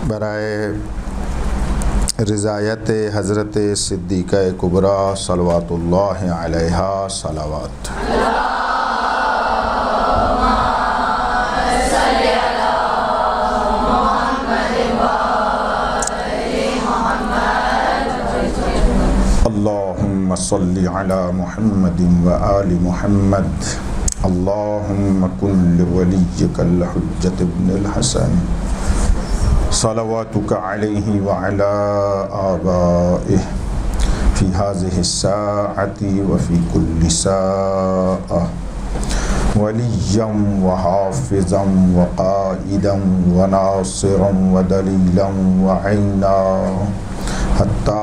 برائے رضایت حضرت صدیقہ کبریٰ صلوات اللہ علیہا صلوات۔ اللہم صلی علی محمد و آل محمد۔ اللہم کن لولیک الحجۃ ابن الحسن صلواتک علیہ وعلی آبائہ فی ہذہ الساعۃ وفی کل ساعۃ ولیا وحافظا وقائدا وناصرا ودلیلا وعینا حتی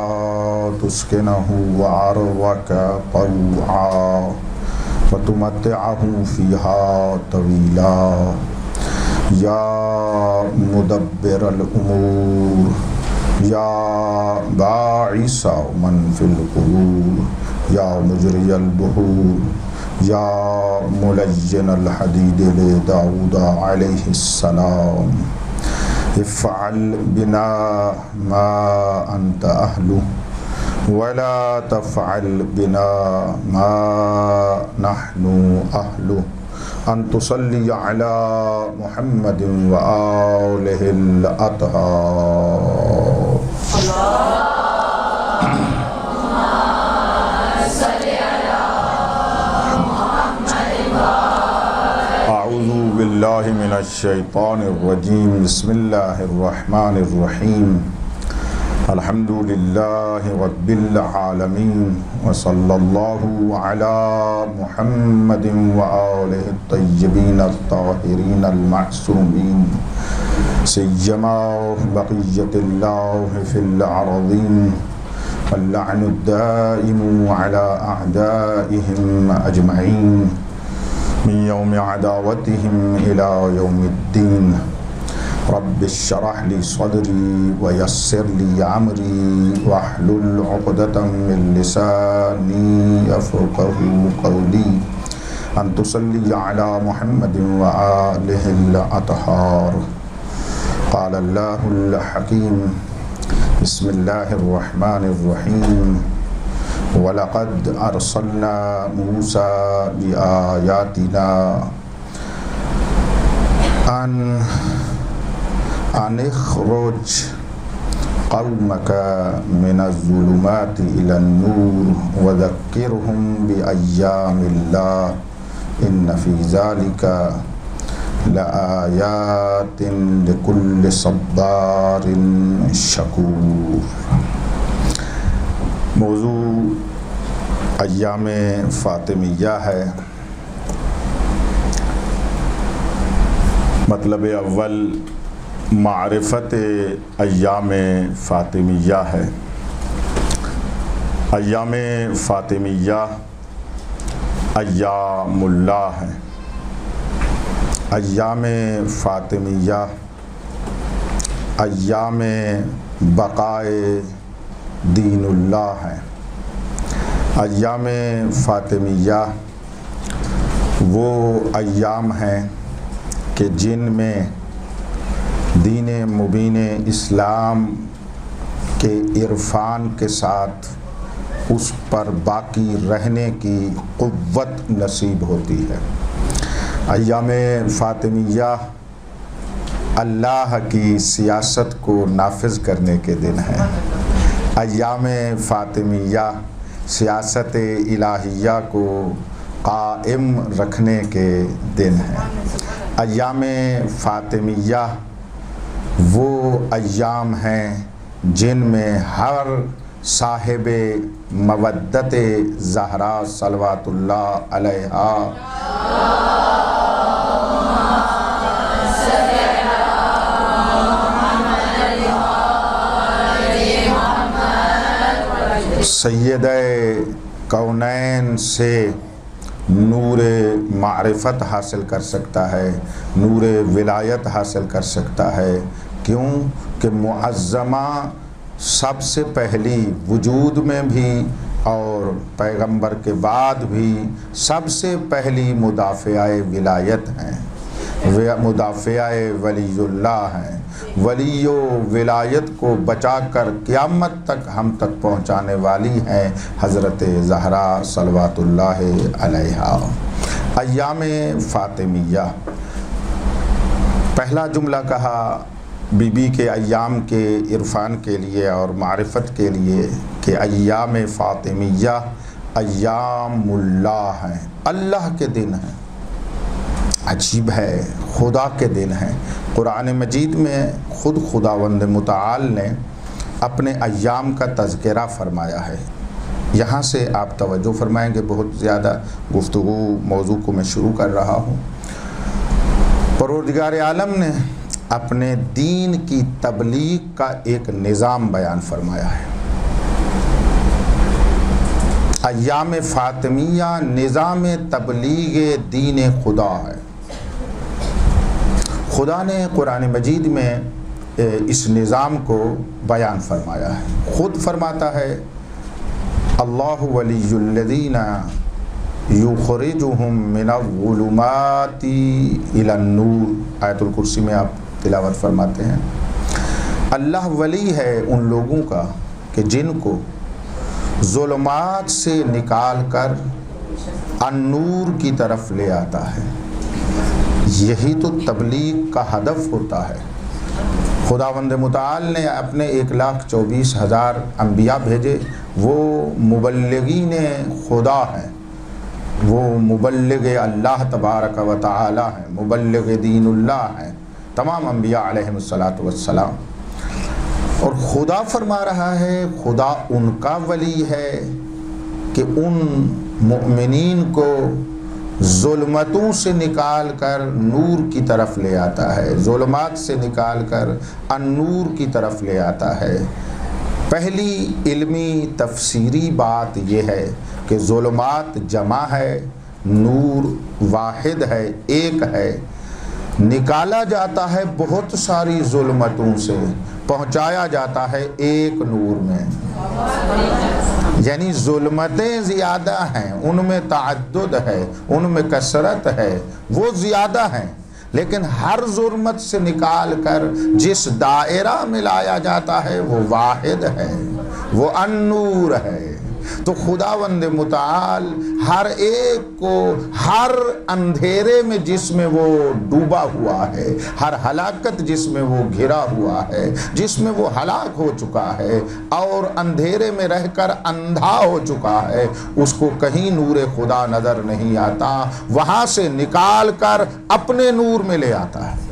تسکنہ وعرضک طوعا وتمتعہ فیہا طویلا یا مدبر الامور یا باعث من فی القبور یا مجری البحور یا ملین الحدید لداود علیہ السلام افعل بنا ما انت اہلہ ولا تفعل بنا ما نحن اہلہ ان تصلی علی محمد و آلہ الاطہار۔ اعوذ باللہ من الشیطان الرجیم، بسم اللہ الرحمن الرحیم، الحمد للہ رب العالمین وصلی اللہ علی محمد وآلہ الطیبین الطاہرین المعصومین سیما بقیۃ اللہ فی الارضین واللعن الدائم علی اعدائہم اجمعین من یوم عداوتہم الی یوم الدین۔ رب اشرح لی صدری ویسر لی عمری واحلل عقدۃ من لسانی یفقہوا قولی ان تصلی علی محمد وآلہ الاطہار۔ قال اللہ الحکیم، بسم اللہ الرحمن الرحیم، وَلَقَدْ أَرْسَلْنَا مُوسَىٰ بِآيَاتِنَا أن اخرج قومك من الظلمات إلى النور وذكرهم بأيام الله إن في ذلك لآيات لكل صبار شكور۔ موضوع ایام فاطمیہ ہے۔ مطلب اول معرفت ایام فاطمیہ ہے۔ ایام فاطمیہ ایام اللہ ہے۔ ایام فاطمیہ ایام بقائے دین اللہ ہے۔ ایام فاطمیہ وہ ایام ہیں کہ جن میں دین مبین اسلام کے عرفان کے ساتھ اس پر باقی رہنے کی قوت نصیب ہوتی ہے۔ ایام فاطمیہ اللہ کی سیاست کو نافذ کرنے کے دن ہیں۔ ایام فاطمیہ سیاست الہیہ کو قائم رکھنے کے دن ہیں۔ ایام فاطمیہ وہ ایام ہیں جن میں ہر صاحب مودت زہرا صلوات اللہ علیہا سیدہ کونین سے نور معرفت حاصل کر سکتا ہے، نور ولایت حاصل کر سکتا ہے۔ کیوں کہ معظمہ سب سے پہلی وجود میں بھی اور پیغمبر کے بعد بھی سب سے پہلی مدافعہ ولایت ہیں۔ مدافع ولی اللہ ہیں، ولی و ولایت کو بچا کر قیامت تک ہم تک پہنچانے والی ہیں حضرت زہرا صلوات اللہ علیہا۔ ایام فاطمیہ، پہلا جملہ کہا بی بی کے ایام کے عرفان کے لیے اور معرفت کے لیے کہ ایام فاطمیہ ایام اللہ ہیں، اللہ کے دن ہیں۔ عجیب ہے، خدا کے دن ہیں۔ قرآن مجید میں خود خداوند متعال نے اپنے ایام کا تذکرہ فرمایا ہے۔ یہاں سے آپ توجہ فرمائیں گے، بہت زیادہ گفتگو موضوع کو میں شروع کر رہا ہوں۔ پروردگار عالم نے اپنے دین کی تبلیغ کا ایک نظام بیان فرمایا ہے۔ ایام فاطمیہ نظام تبلیغ دین خدا ہے۔ خدا نے قرآن مجید میں اس نظام کو بیان فرمایا ہے۔ خود فرماتا ہے اللہ ولی الذین یخرجہم من الظلمات الی النور، آیت الکرسی میں آپ تلاوت فرماتے ہیں۔ اللہ ولی ہے ان لوگوں کا کہ جن کو ظلمات سے نکال کر النور کی طرف لے آتا ہے۔ یہی تو تبلیغ کا ہدف ہوتا ہے۔ خداوند متعال نے اپنے 1,24,000 انبیاء بھیجے، وہ مبلغین خدا ہیں، وہ مبلغ اللہ تبارک و تعالی ہیں، مبلغ دین اللہ ہیں، تمام انبیاء علیہم السلام۔ اور خدا فرما رہا ہے، خدا ان کا ولی ہے کہ ان مؤمنین کو ظلمتوں سے نکال کر نور کی طرف لے آتا ہے، ظلمات سے نکال کر النور کی طرف لے آتا ہے۔ پہلی علمی تفسیری بات یہ ہے کہ ظلمات جمع ہے، نور واحد ہے، ایک ہے۔ نکالا جاتا ہے بہت ساری ظلمتوں سے، پہنچایا جاتا ہے ایک نور میں۔ یعنی ظلمتیں زیادہ ہیں، ان میں تعدد ہے، ان میں کثرت ہے، وہ زیادہ ہیں، لیکن ہر ظلمت سے نکال کر جس دائرہ میں لایا جاتا ہے وہ واحد ہے، وہ النور ہے۔ تو خداوند متعال ہر ایک کو ہر اندھیرے میں جس میں وہ ڈوبا ہوا ہے، ہر ہلاکت جس میں وہ گھرا ہوا ہے، جس میں وہ ہلاک ہو چکا ہے اور اندھیرے میں رہ کر اندھا ہو چکا ہے، اس کو کہیں نور خدا نظر نہیں آتا، وہاں سے نکال کر اپنے نور میں لے آتا ہے،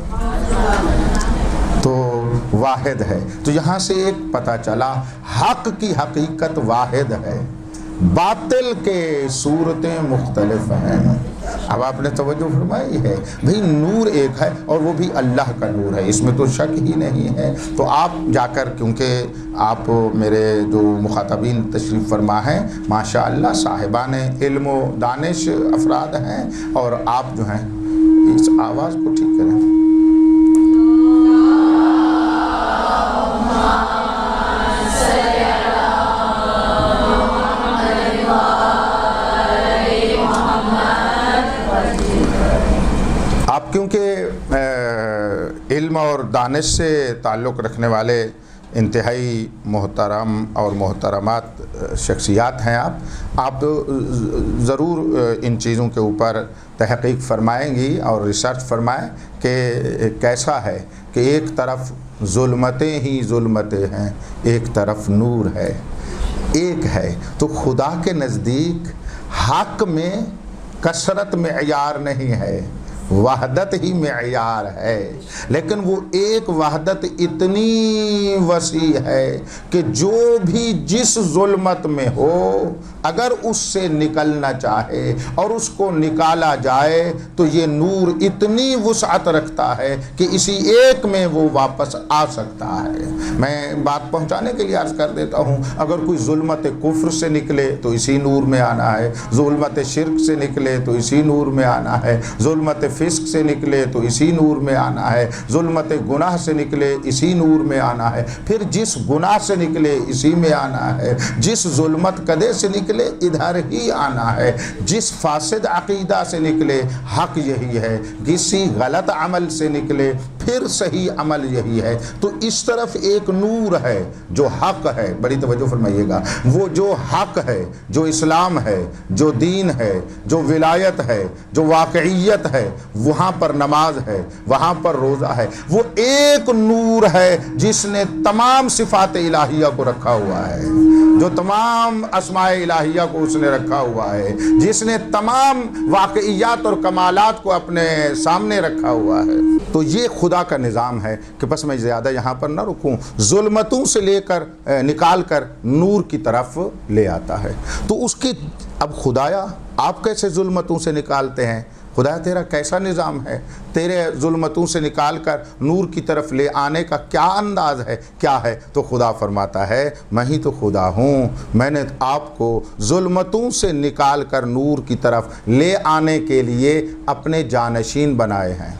تو واحد ہے۔ تو یہاں سے ایک پتہ چلا حق کی حقیقت واحد ہے، باطل کے صورتیں مختلف ہیں۔ اب آپ نے توجہ فرمائی ہے، بھئی نور ایک ہے اور وہ بھی اللہ کا نور ہے، اس میں تو شک ہی نہیں ہے۔ تو آپ جا کر، کیونکہ آپ میرے جو مخاطبین تشریف فرما ہیں ماشاءاللہ صاحبان علم و دانش افراد ہیں، اور آپ جو ہیں اس آواز کو ٹھیک کریں۔ آپ کیونکہ علم اور دانش سے تعلق رکھنے والے انتہائی محترم اور محترمات شخصیات ہیں، آپ ضرور ان چیزوں کے اوپر تحقیق فرمائیں گی اور ریسرچ فرمائیں کہ کیسا ہے کہ ایک طرف ظلمتیں ہی ظلمتیں ہیں، ایک طرف نور ہے، ایک ہے۔ تو خدا کے نزدیک حق میں کثرت معیار نہیں ہے، وحدت ہی معیار ہے، لیکن وہ ایک وحدت اتنی وسیع ہے کہ جو بھی جس ظلمت میں ہو اگر اس سے نکلنا چاہے اور اس کو نکالا جائے تو یہ نور اتنی وسعت رکھتا ہے کہ اسی ایک میں وہ واپس آ سکتا ہے۔ میں بات پہنچانے کے لیے عرض کر دیتا ہوں، اگر کوئی ظلمت کفر سے نکلے تو اسی نور میں آنا ہے، ظلمت شرک سے نکلے تو اسی نور میں آنا ہے، ظلمت فسق سے نکلے تو اسی نور میں آنا ہے، ظلمت گناہ سے نکلے اسی نور میں آنا ہے، پھر جس گناہ سے نکلے اسی میں آنا ہے، جس ظلمت کدے سے نکلے ادھر ہی آنا ہے، جس فاسد عقیدہ سے نکلے حق یہی ہے، کسی غلط عمل سے نکلے پھر صحیح عمل یہی ہے۔ تو اس طرف ایک نور ہے جو حق ہے، بڑی توجہ فرمائیے گا، وہ جو حق ہے، جو اسلام ہے، جو دین ہے، جو ولایت ہے، جو واقعیت ہے، وہاں پر نماز ہے، وہاں پر روزہ ہے۔ وہ ایک نور ہے جس نے تمام صفات الہیہ کو رکھا ہوا ہے، جو تمام اسماء الہیہ کو اس نے رکھا ہوا ہے، جس نے تمام واقعیات اور کمالات کو اپنے سامنے رکھا ہوا ہے۔ تو یہ خدا کا نظام ہے کہ بس میں زیادہ یہاں پر نہ رکوں، ظلمتوں سے لے کر نکال کر نور کی طرف لے آتا ہے۔ تو اس کی اب خدایا آپ کیسے ظلمتوں سے نکالتے ہیں؟ خدا تیرا کیسا نظام ہے؟ تیرے ظلمتوں سے نکال کر نور کی طرف لے آنے کا کیا انداز ہے، کیا ہے؟ تو خدا فرماتا ہے میں ہی تو خدا ہوں، میں نے آپ کو ظلمتوں سے نکال کر نور کی طرف لے آنے کے لیے اپنے جانشین بنائے ہیں،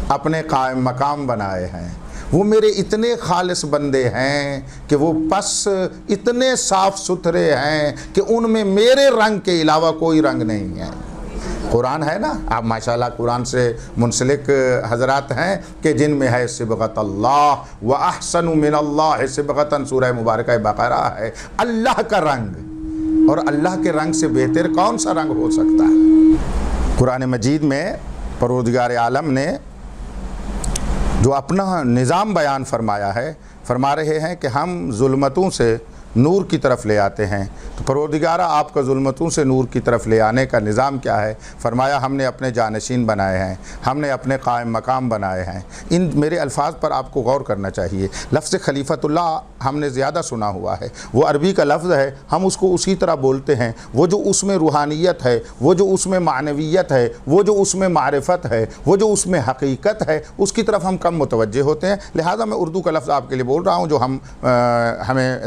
اپنے قائم مقام بنائے ہیں۔ وہ میرے اتنے خالص بندے ہیں کہ وہ بس اتنے صاف ستھرے ہیں کہ ان میں میرے رنگ کے علاوہ کوئی رنگ نہیں ہے۔ قرآن ہے نا، آپ ماشاءاللہ قرآن سے منسلک حضرات ہیں کہ جن میں ہے صبغت اللہ وَأَحْسَنُ مِنَ اللَّهِ صبغتاً، سورہ مبارکہ بقرہ ہے، اللہ کا رنگ، اور اللہ کے رنگ سے بہتر کون سا رنگ ہو سکتا ہے؟ قرآن مجید میں پروردگار عالم نے جو اپنا نظام بیان فرمایا ہے، فرما رہے ہیں کہ ہم ظلمتوں سے نور کی طرف لے آتے ہیں۔ تو پروردگارہ آپ کا ظلمتوں سے نور کی طرف لے آنے کا نظام کیا ہے؟ فرمایا ہم نے اپنے جانشین بنائے ہیں، ہم نے اپنے قائم مقام بنائے ہیں۔ ان میرے الفاظ پر آپ کو غور کرنا چاہیے۔ لفظ خلیفۃ اللہ ہم نے زیادہ سنا ہوا ہے، وہ عربی کا لفظ ہے، ہم اس کو اسی طرح بولتے ہیں۔ وہ جو اس میں روحانیت ہے، وہ جو اس میں معنویت ہے، وہ جو اس میں معرفت ہے، وہ جو اس میں حقیقت ہے، اس کی طرف ہم کم متوجہ ہوتے ہیں۔ لہٰذا میں اردو کا لفظ آپ کے لیے بول رہا ہوں جو ہمیں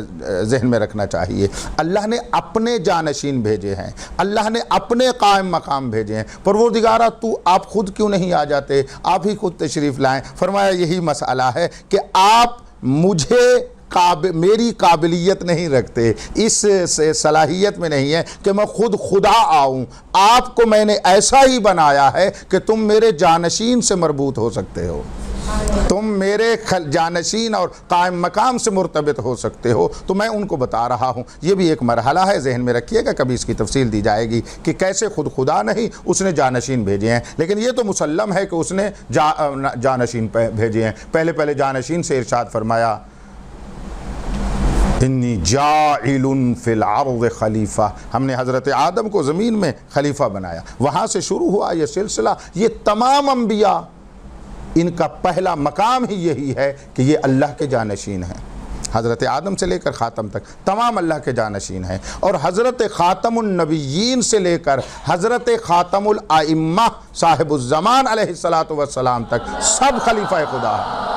ذہن میں رکھنا چاہیے۔ اللہ نے اپنے جانشین بھیجے ہیں، اللہ نے اپنے قائم مقام بھیجے ہیں۔ پروردگارہ تو آپ خود کیوں نہیں آ جاتے؟ آپ ہی خود تشریف لائیں۔ فرمایا یہی مسئلہ ہے کہ آپ مجھے میری قابلیت نہیں رکھتے، اس صلاحیت میں نہیں ہے کہ میں خود خدا آؤں۔ آپ کو میں نے ایسا ہی بنایا ہے کہ تم میرے جانشین سے مربوط ہو سکتے ہو، تم میرے جانشین اور قائم مقام سے مرتبط ہو سکتے ہو۔ تو میں ان کو بتا رہا ہوں، یہ بھی ایک مرحلہ ہے، ذہن میں رکھیے گا، کبھی اس کی تفصیل دی جائے گی کہ کیسے خود خدا نہیں، اس نے جانشین بھیجے ہیں۔ لیکن یہ تو مسلم ہے کہ اس نے جانشین بھیجے ہیں۔ پہلے جانشین سے ارشاد فرمایا انی جاعل فی الارض خلیفہ، ہم نے حضرت آدم کو زمین میں خلیفہ بنایا۔ وہاں سے شروع ہوا یہ سلسلہ۔ یہ تمام انبیاء، ان کا پہلا مقام ہی یہی ہے کہ یہ اللہ کے جانشین ہیں۔ حضرت آدم سے لے کر خاتم تک تمام اللہ کے جانشین ہیں، اور حضرت خاتم النبیین سے لے کر حضرت خاتم الائمہ صاحب الزمان علیہ السلام تک سب خلیفہ خدا ہیں۔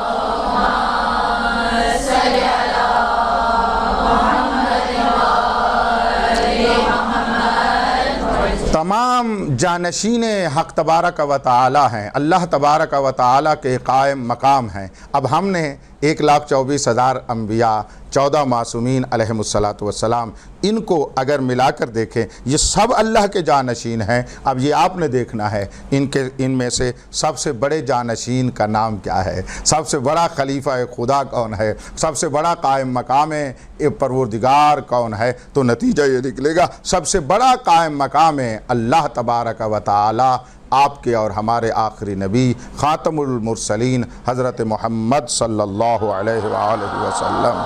تمام جانشین حق تبارک و تعالی ہیں، اللہ تبارک و تعالی کے قائم مقام ہیں۔ اب ہم نے 1,24,000 انبیاء، 14 معصومین علیہم السلام، ان کو اگر ملا کر دیکھیں، یہ سب اللہ کے جانشین ہیں۔ اب یہ آپ نے دیکھنا ہے ان میں سے سب سے بڑے جانشین کا نام کیا ہے، سب سے بڑا خلیفہ خدا کون ہے، سب سے بڑا قائم مقام پروردگار کون ہے؟ تو نتیجہ یہ نکلے گا سب سے بڑا قائم مقام اللہ تبارک و تعالی، آپ کے اور ہمارے آخری نبی خاتم المرسلین حضرت محمد صلی اللہ علیہ وآلہ وسلم۔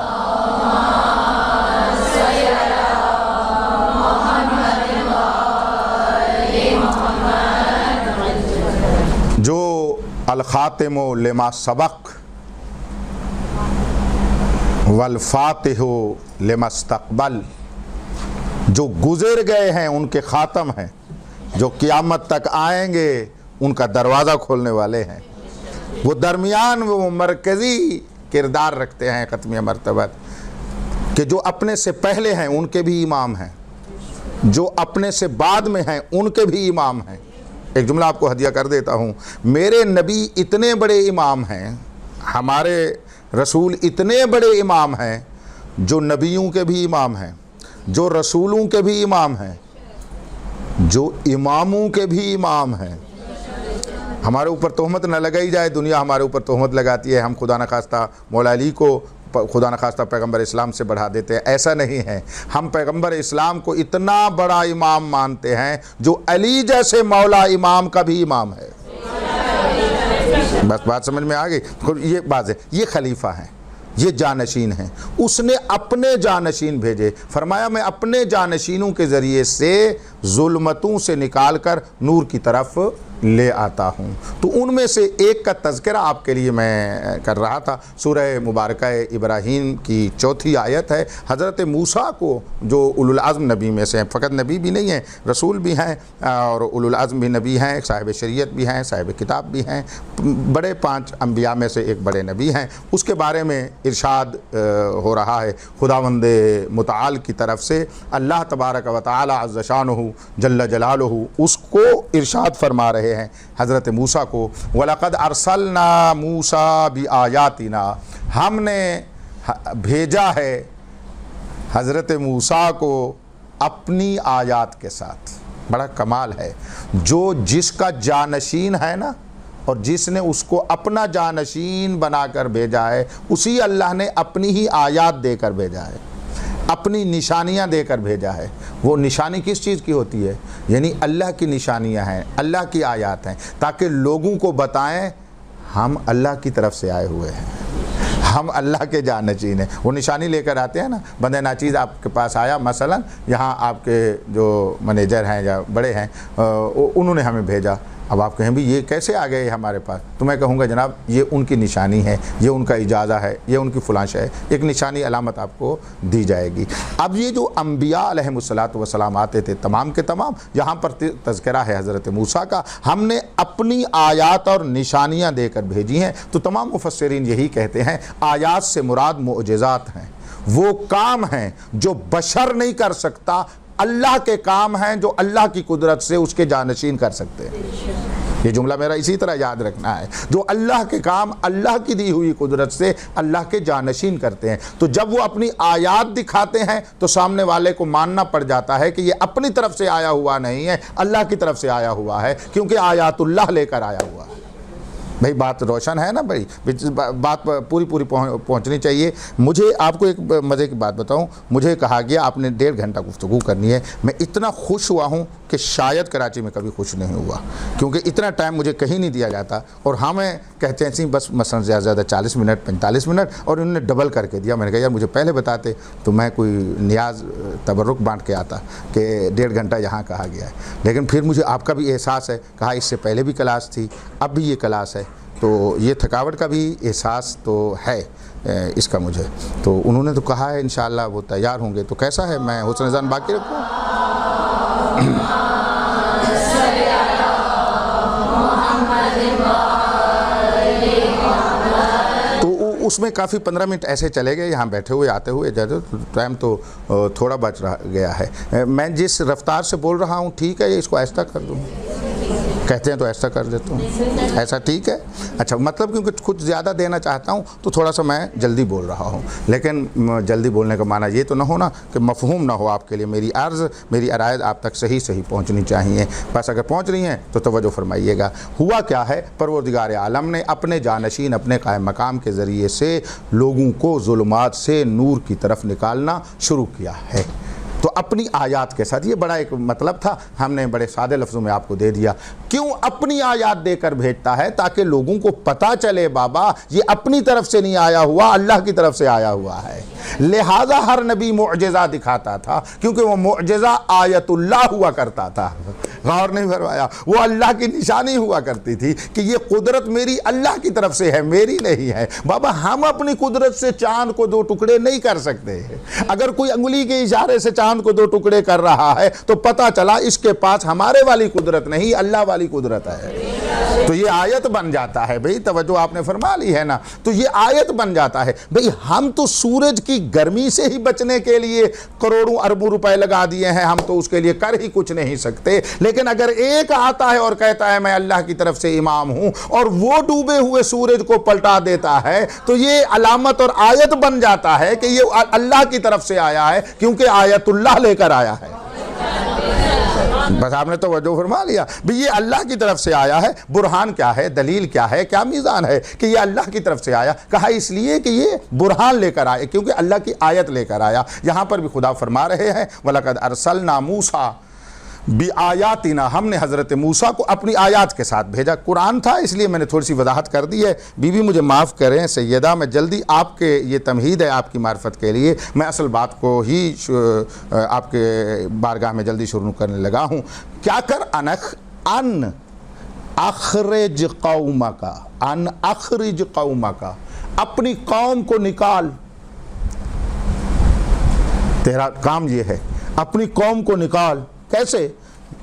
جو الخاتم لما سبق والفاتح لما استقبل، جو گزر گئے ہیں ان کے خاتم ہیں، جو قیامت تک آئیں گے ان کا دروازہ کھولنے والے ہیں۔ وہ درمیان میں وہ مرکزی کردار رکھتے ہیں ختمیہ مرتبت، کہ جو اپنے سے پہلے ہیں ان کے بھی امام ہیں، جو اپنے سے بعد میں ہیں ان کے بھی امام ہیں۔ ایک جملہ آپ کو ہدیہ کر دیتا ہوں، میرے نبی اتنے بڑے امام ہیں، ہمارے رسول اتنے بڑے امام ہیں، جو نبیوں کے بھی امام ہیں، جو رسولوں کے بھی امام ہیں، جو اماموں کے بھی امام ہیں۔ ہمارے اوپر تہمت نہ لگائی جائے، دنیا ہمارے اوپر تہمت لگاتی ہے، ہم خدا نخواستہ مولا علی کو خدا نخواستہ پیغمبر اسلام سے بڑھا دیتے ہیں، ایسا نہیں ہے۔ ہم پیغمبر اسلام کو اتنا بڑا امام مانتے ہیں جو علی جیسے مولا امام کا بھی امام ہے۔ بس بات سمجھ میں آ گئی؟ یہ بات ہے، یہ خلیفہ ہیں، یہ جانشین ہیں، اس نے اپنے جانشین بھیجے، فرمایا میں اپنے جانشینوں کے ذریعے سے ظلمتوں سے نکال کر نور کی طرف لے آتا ہوں۔ تو ان میں سے ایک کا تذکرہ آپ کے لیے میں کر رہا تھا، سورہ مبارکہ ابراہیم کی 4 آیت ہے۔ حضرت موسیٰ کو جو اولو العزم نبی میں سے ہیں، فقط نبی بھی نہیں ہیں، رسول بھی ہیں اور اولو العزم بھی نبی ہیں، صاحب شریعت بھی ہیں، صاحب کتاب بھی ہیں، بڑے 5 انبیاء میں سے ایک بڑے نبی ہیں۔ اس کے بارے میں ارشاد ہو رہا ہے خداوند متعال کی طرف سے، اللہ تبارک و تعالی عز شانہ جل جلالہ اس کو ارشاد فرما رہے ہیں حضرت موسیٰ کو، وَلَقَدْ أَرْسَلْنَا مُوسَىٰ بِآيَاتِنَا، ہم نے بھیجا ہے حضرت موسیٰ کو اپنی آیات کے ساتھ۔ بڑا کمال ہے، جو جس کا جانشین ہے نا، اور جس نے اس کو اپنا جانشین بنا کر بھیجا ہے، اسی اللہ نے اپنی ہی آیات دے کر بھیجا ہے، اپنی نشانیاں دے کر بھیجا ہے۔ وہ نشانی کس چیز کی ہوتی ہے؟ یعنی اللہ کی نشانیاں ہیں، اللہ کی آیات ہیں، تاکہ لوگوں کو بتائیں ہم اللہ کی طرف سے آئے ہوئے ہیں، ہم اللہ کے جانشین ہیں۔ وہ نشانی لے کر آتے ہیں نا، بندہ ناچیز آپ کے پاس آیا، مثلا یہاں آپ کے جو منیجر ہیں یا بڑے ہیں انہوں نے ہمیں بھیجا، اب آپ کہیں بھی یہ کیسے آ گئے ہمارے پاس؟ تو میں کہوں گا جناب یہ ان کی نشانی ہے، یہ ان کا اجازہ ہے، یہ ان کی فلاں ہے، ایک نشانی علامت آپ کو دی جائے گی۔ اب یہ جو انبیاء علیہم الصلاۃ والسلام آتے تھے تمام کے تمام، یہاں پر تذکرہ ہے حضرت موسیٰ کا، ہم نے اپنی آیات اور نشانیاں دے کر بھیجی ہیں۔ تو تمام مفسرین یہی کہتے ہیں آیات سے مراد معجزات ہیں، وہ کام ہیں جو بشر نہیں کر سکتا، اللہ کے کام ہیں جو اللہ کی قدرت سے اس کے جانشین کر سکتے ہیں۔ یہ جملہ میرا اسی طرح یاد رکھنا ہے، جو اللہ کے کام اللہ کی دی ہوئی قدرت سے اللہ کے جانشین کرتے ہیں۔ تو جب وہ اپنی آیات دکھاتے ہیں تو سامنے والے کو ماننا پڑ جاتا ہے کہ یہ اپنی طرف سے آیا ہوا نہیں ہے، اللہ کی طرف سے آیا ہوا ہے، کیونکہ آیات اللہ لے کر آیا ہوا ہے۔ بھئی بات روشن ہے نا بھائی، بات پوری پہنچنی چاہیے۔ مجھے آپ کو ایک مزے کی بات بتاؤں، مجھے کہا گیا آپ نے 1.5 گھنٹہ گفتگو کرنی ہے، میں اتنا خوش ہوا ہوں کہ شاید کراچی میں کبھی خوش نہیں ہوا، کیونکہ اتنا ٹائم مجھے کہیں نہیں دیا جاتا، اور ہمیں کہتے ہیں بس مثلا زیادہ سے زیادہ 40 منٹ 45 منٹ، اور انہوں نے ڈبل کر کے دیا۔ میں نے کہا یار مجھے پہلے بتاتے تو میں کوئی نیاز تبرک بانٹ کے آتا کہ 1.5 گھنٹہ یہاں کہا گیا ہے، لیکن پھر مجھے آپ کا بھی احساس ہے، کہا اس سے پہلے بھی کلاس تھی، اب بھی یہ کلاس ہے، تو یہ تھکاوٹ کا بھی احساس تو ہے اس کا مجھے۔ تو انہوں نے تو کہا ہے انشاءاللہ وہ تیار ہوں گے، تو کیسا ہے، میں حسن زن باقی رکھوں؟ تو اس میں کافی 15 منٹ ایسے چلے گئے، یہاں بیٹھے ہوئے آتے ہوئے جاتے، ٹائم تو تھوڑا بچ گیا ہے۔ میں جس رفتار سے بول رہا ہوں ٹھیک ہے، اس کو ایسا کر دوں؟ کہتے ہیں تو ایسا کر دیتا ہوں، ایسا ٹھیک ہے؟ اچھا، مطلب کیونکہ کچھ زیادہ دینا چاہتا ہوں تو تھوڑا سا میں جلدی بول رہا ہوں، لیکن جلدی بولنے کا معنی یہ تو نہ ہونا کہ مفہوم نہ ہو آپ کے لیے، میری عرض میری عرائض آپ تک صحیح پہنچنی چاہیے، بس اگر پہنچ رہی ہیں تو توجہ فرمائیے گا۔ ہوا کیا ہے، پروردگار عالم نے اپنے جانشین اپنے قائم مقام کے ذریعے سے لوگوں کو ظلمات سے نور کی طرف نکالنا شروع کیا ہے۔ تو اپنی آیات کے ساتھ، یہ بڑا ایک مطلب تھا، ہم نے بڑے سادے لفظوں میں آپ کو دے دیا۔ کیوں اپنی آیات دے کر بھیجتا ہے؟ تاکہ لوگوں کو پتہ چلے بابا یہ اپنی طرف سے نہیں آیا ہوا، اللہ کی طرف سے آیا ہوا ہے۔ لہذا ہر نبی معجزہ دکھاتا تھا، کیونکہ وہ معجزہ آیت اللہ ہوا کرتا تھا۔ غور نہیں فرمایا؟ وہ اللہ کی نشانی ہوا کرتی تھی کہ یہ قدرت میری اللہ کی طرف سے ہے، میری نہیں ہے۔ بابا ہم اپنی قدرت سے چاند کو 2 ٹکڑے نہیں کر سکتے۔ اگر کوئی انگلی کے اشارے سے چاند کو 2 ٹکڑے کر رہا ہے تو پتہ چلا اس کے پاس ہمارے والی قدرت نہیں، اللہ والی قدرت ہے۔ تو یہ آیت بن جاتا ہے بھئی، توجہ آپ نے فرما لی ہے نا، تو یہ آیت بن جاتا ہے بھئی ہم تو سورج کی گرمی سے ہی بچنے کے لیے کروڑوں اربوں روپے لگا دیے ہیں، ہم تو اس کے لیے کر ہی کچھ نہیں سکتے، لیکن اگر ایک آتا ہے اور کہتا ہے میں اللہ کی طرف سے امام ہوں اور وہ ڈوبے ہوئے سورج کو پلٹا دیتا ہے تو یہ علامت اور آیت بن جاتا ہے کہ یہ اللہ کی طرف سے آیا ہے، کیونکہ آیت اللہ لے کر آیا ہے۔ بس آپ نے توجہ فرما لیا بھی یہ اللہ کی طرف سے آیا ہے۔ برہان کیا ہے، دلیل کیا ہے، کیا میزان ہے کہ یہ اللہ کی طرف سے آیا؟ کہا اس لیے کہ یہ برہان لے کر آئے، کیونکہ اللہ کی آیت لے کر آیا۔ یہاں پر بھی خدا فرما رہے ہیں وَلَقَدْ أَرْسَلْنَا مُوسَىٰ بِآیاتِنَا، ہم نے حضرت موسیٰ کو اپنی آیات کے ساتھ بھیجا۔ قرآن تھا اس لیے میں نے تھوڑی سی وضاحت کر دی ہے، بی بی مجھے معاف کریں سیدہ، میں جلدی آپ کے یہ تمہید ہے آپ کی معرفت کے لیے، میں اصل بات کو ہی آپ کے بارگاہ میں جلدی شروع کرنے لگا ہوں۔ کیا کر ان اخرج قومک، ان اخرج قومک، اپنی قوم کو نکال، تیرا کام یہ ہے اپنی قوم کو نکال۔ کیسے؟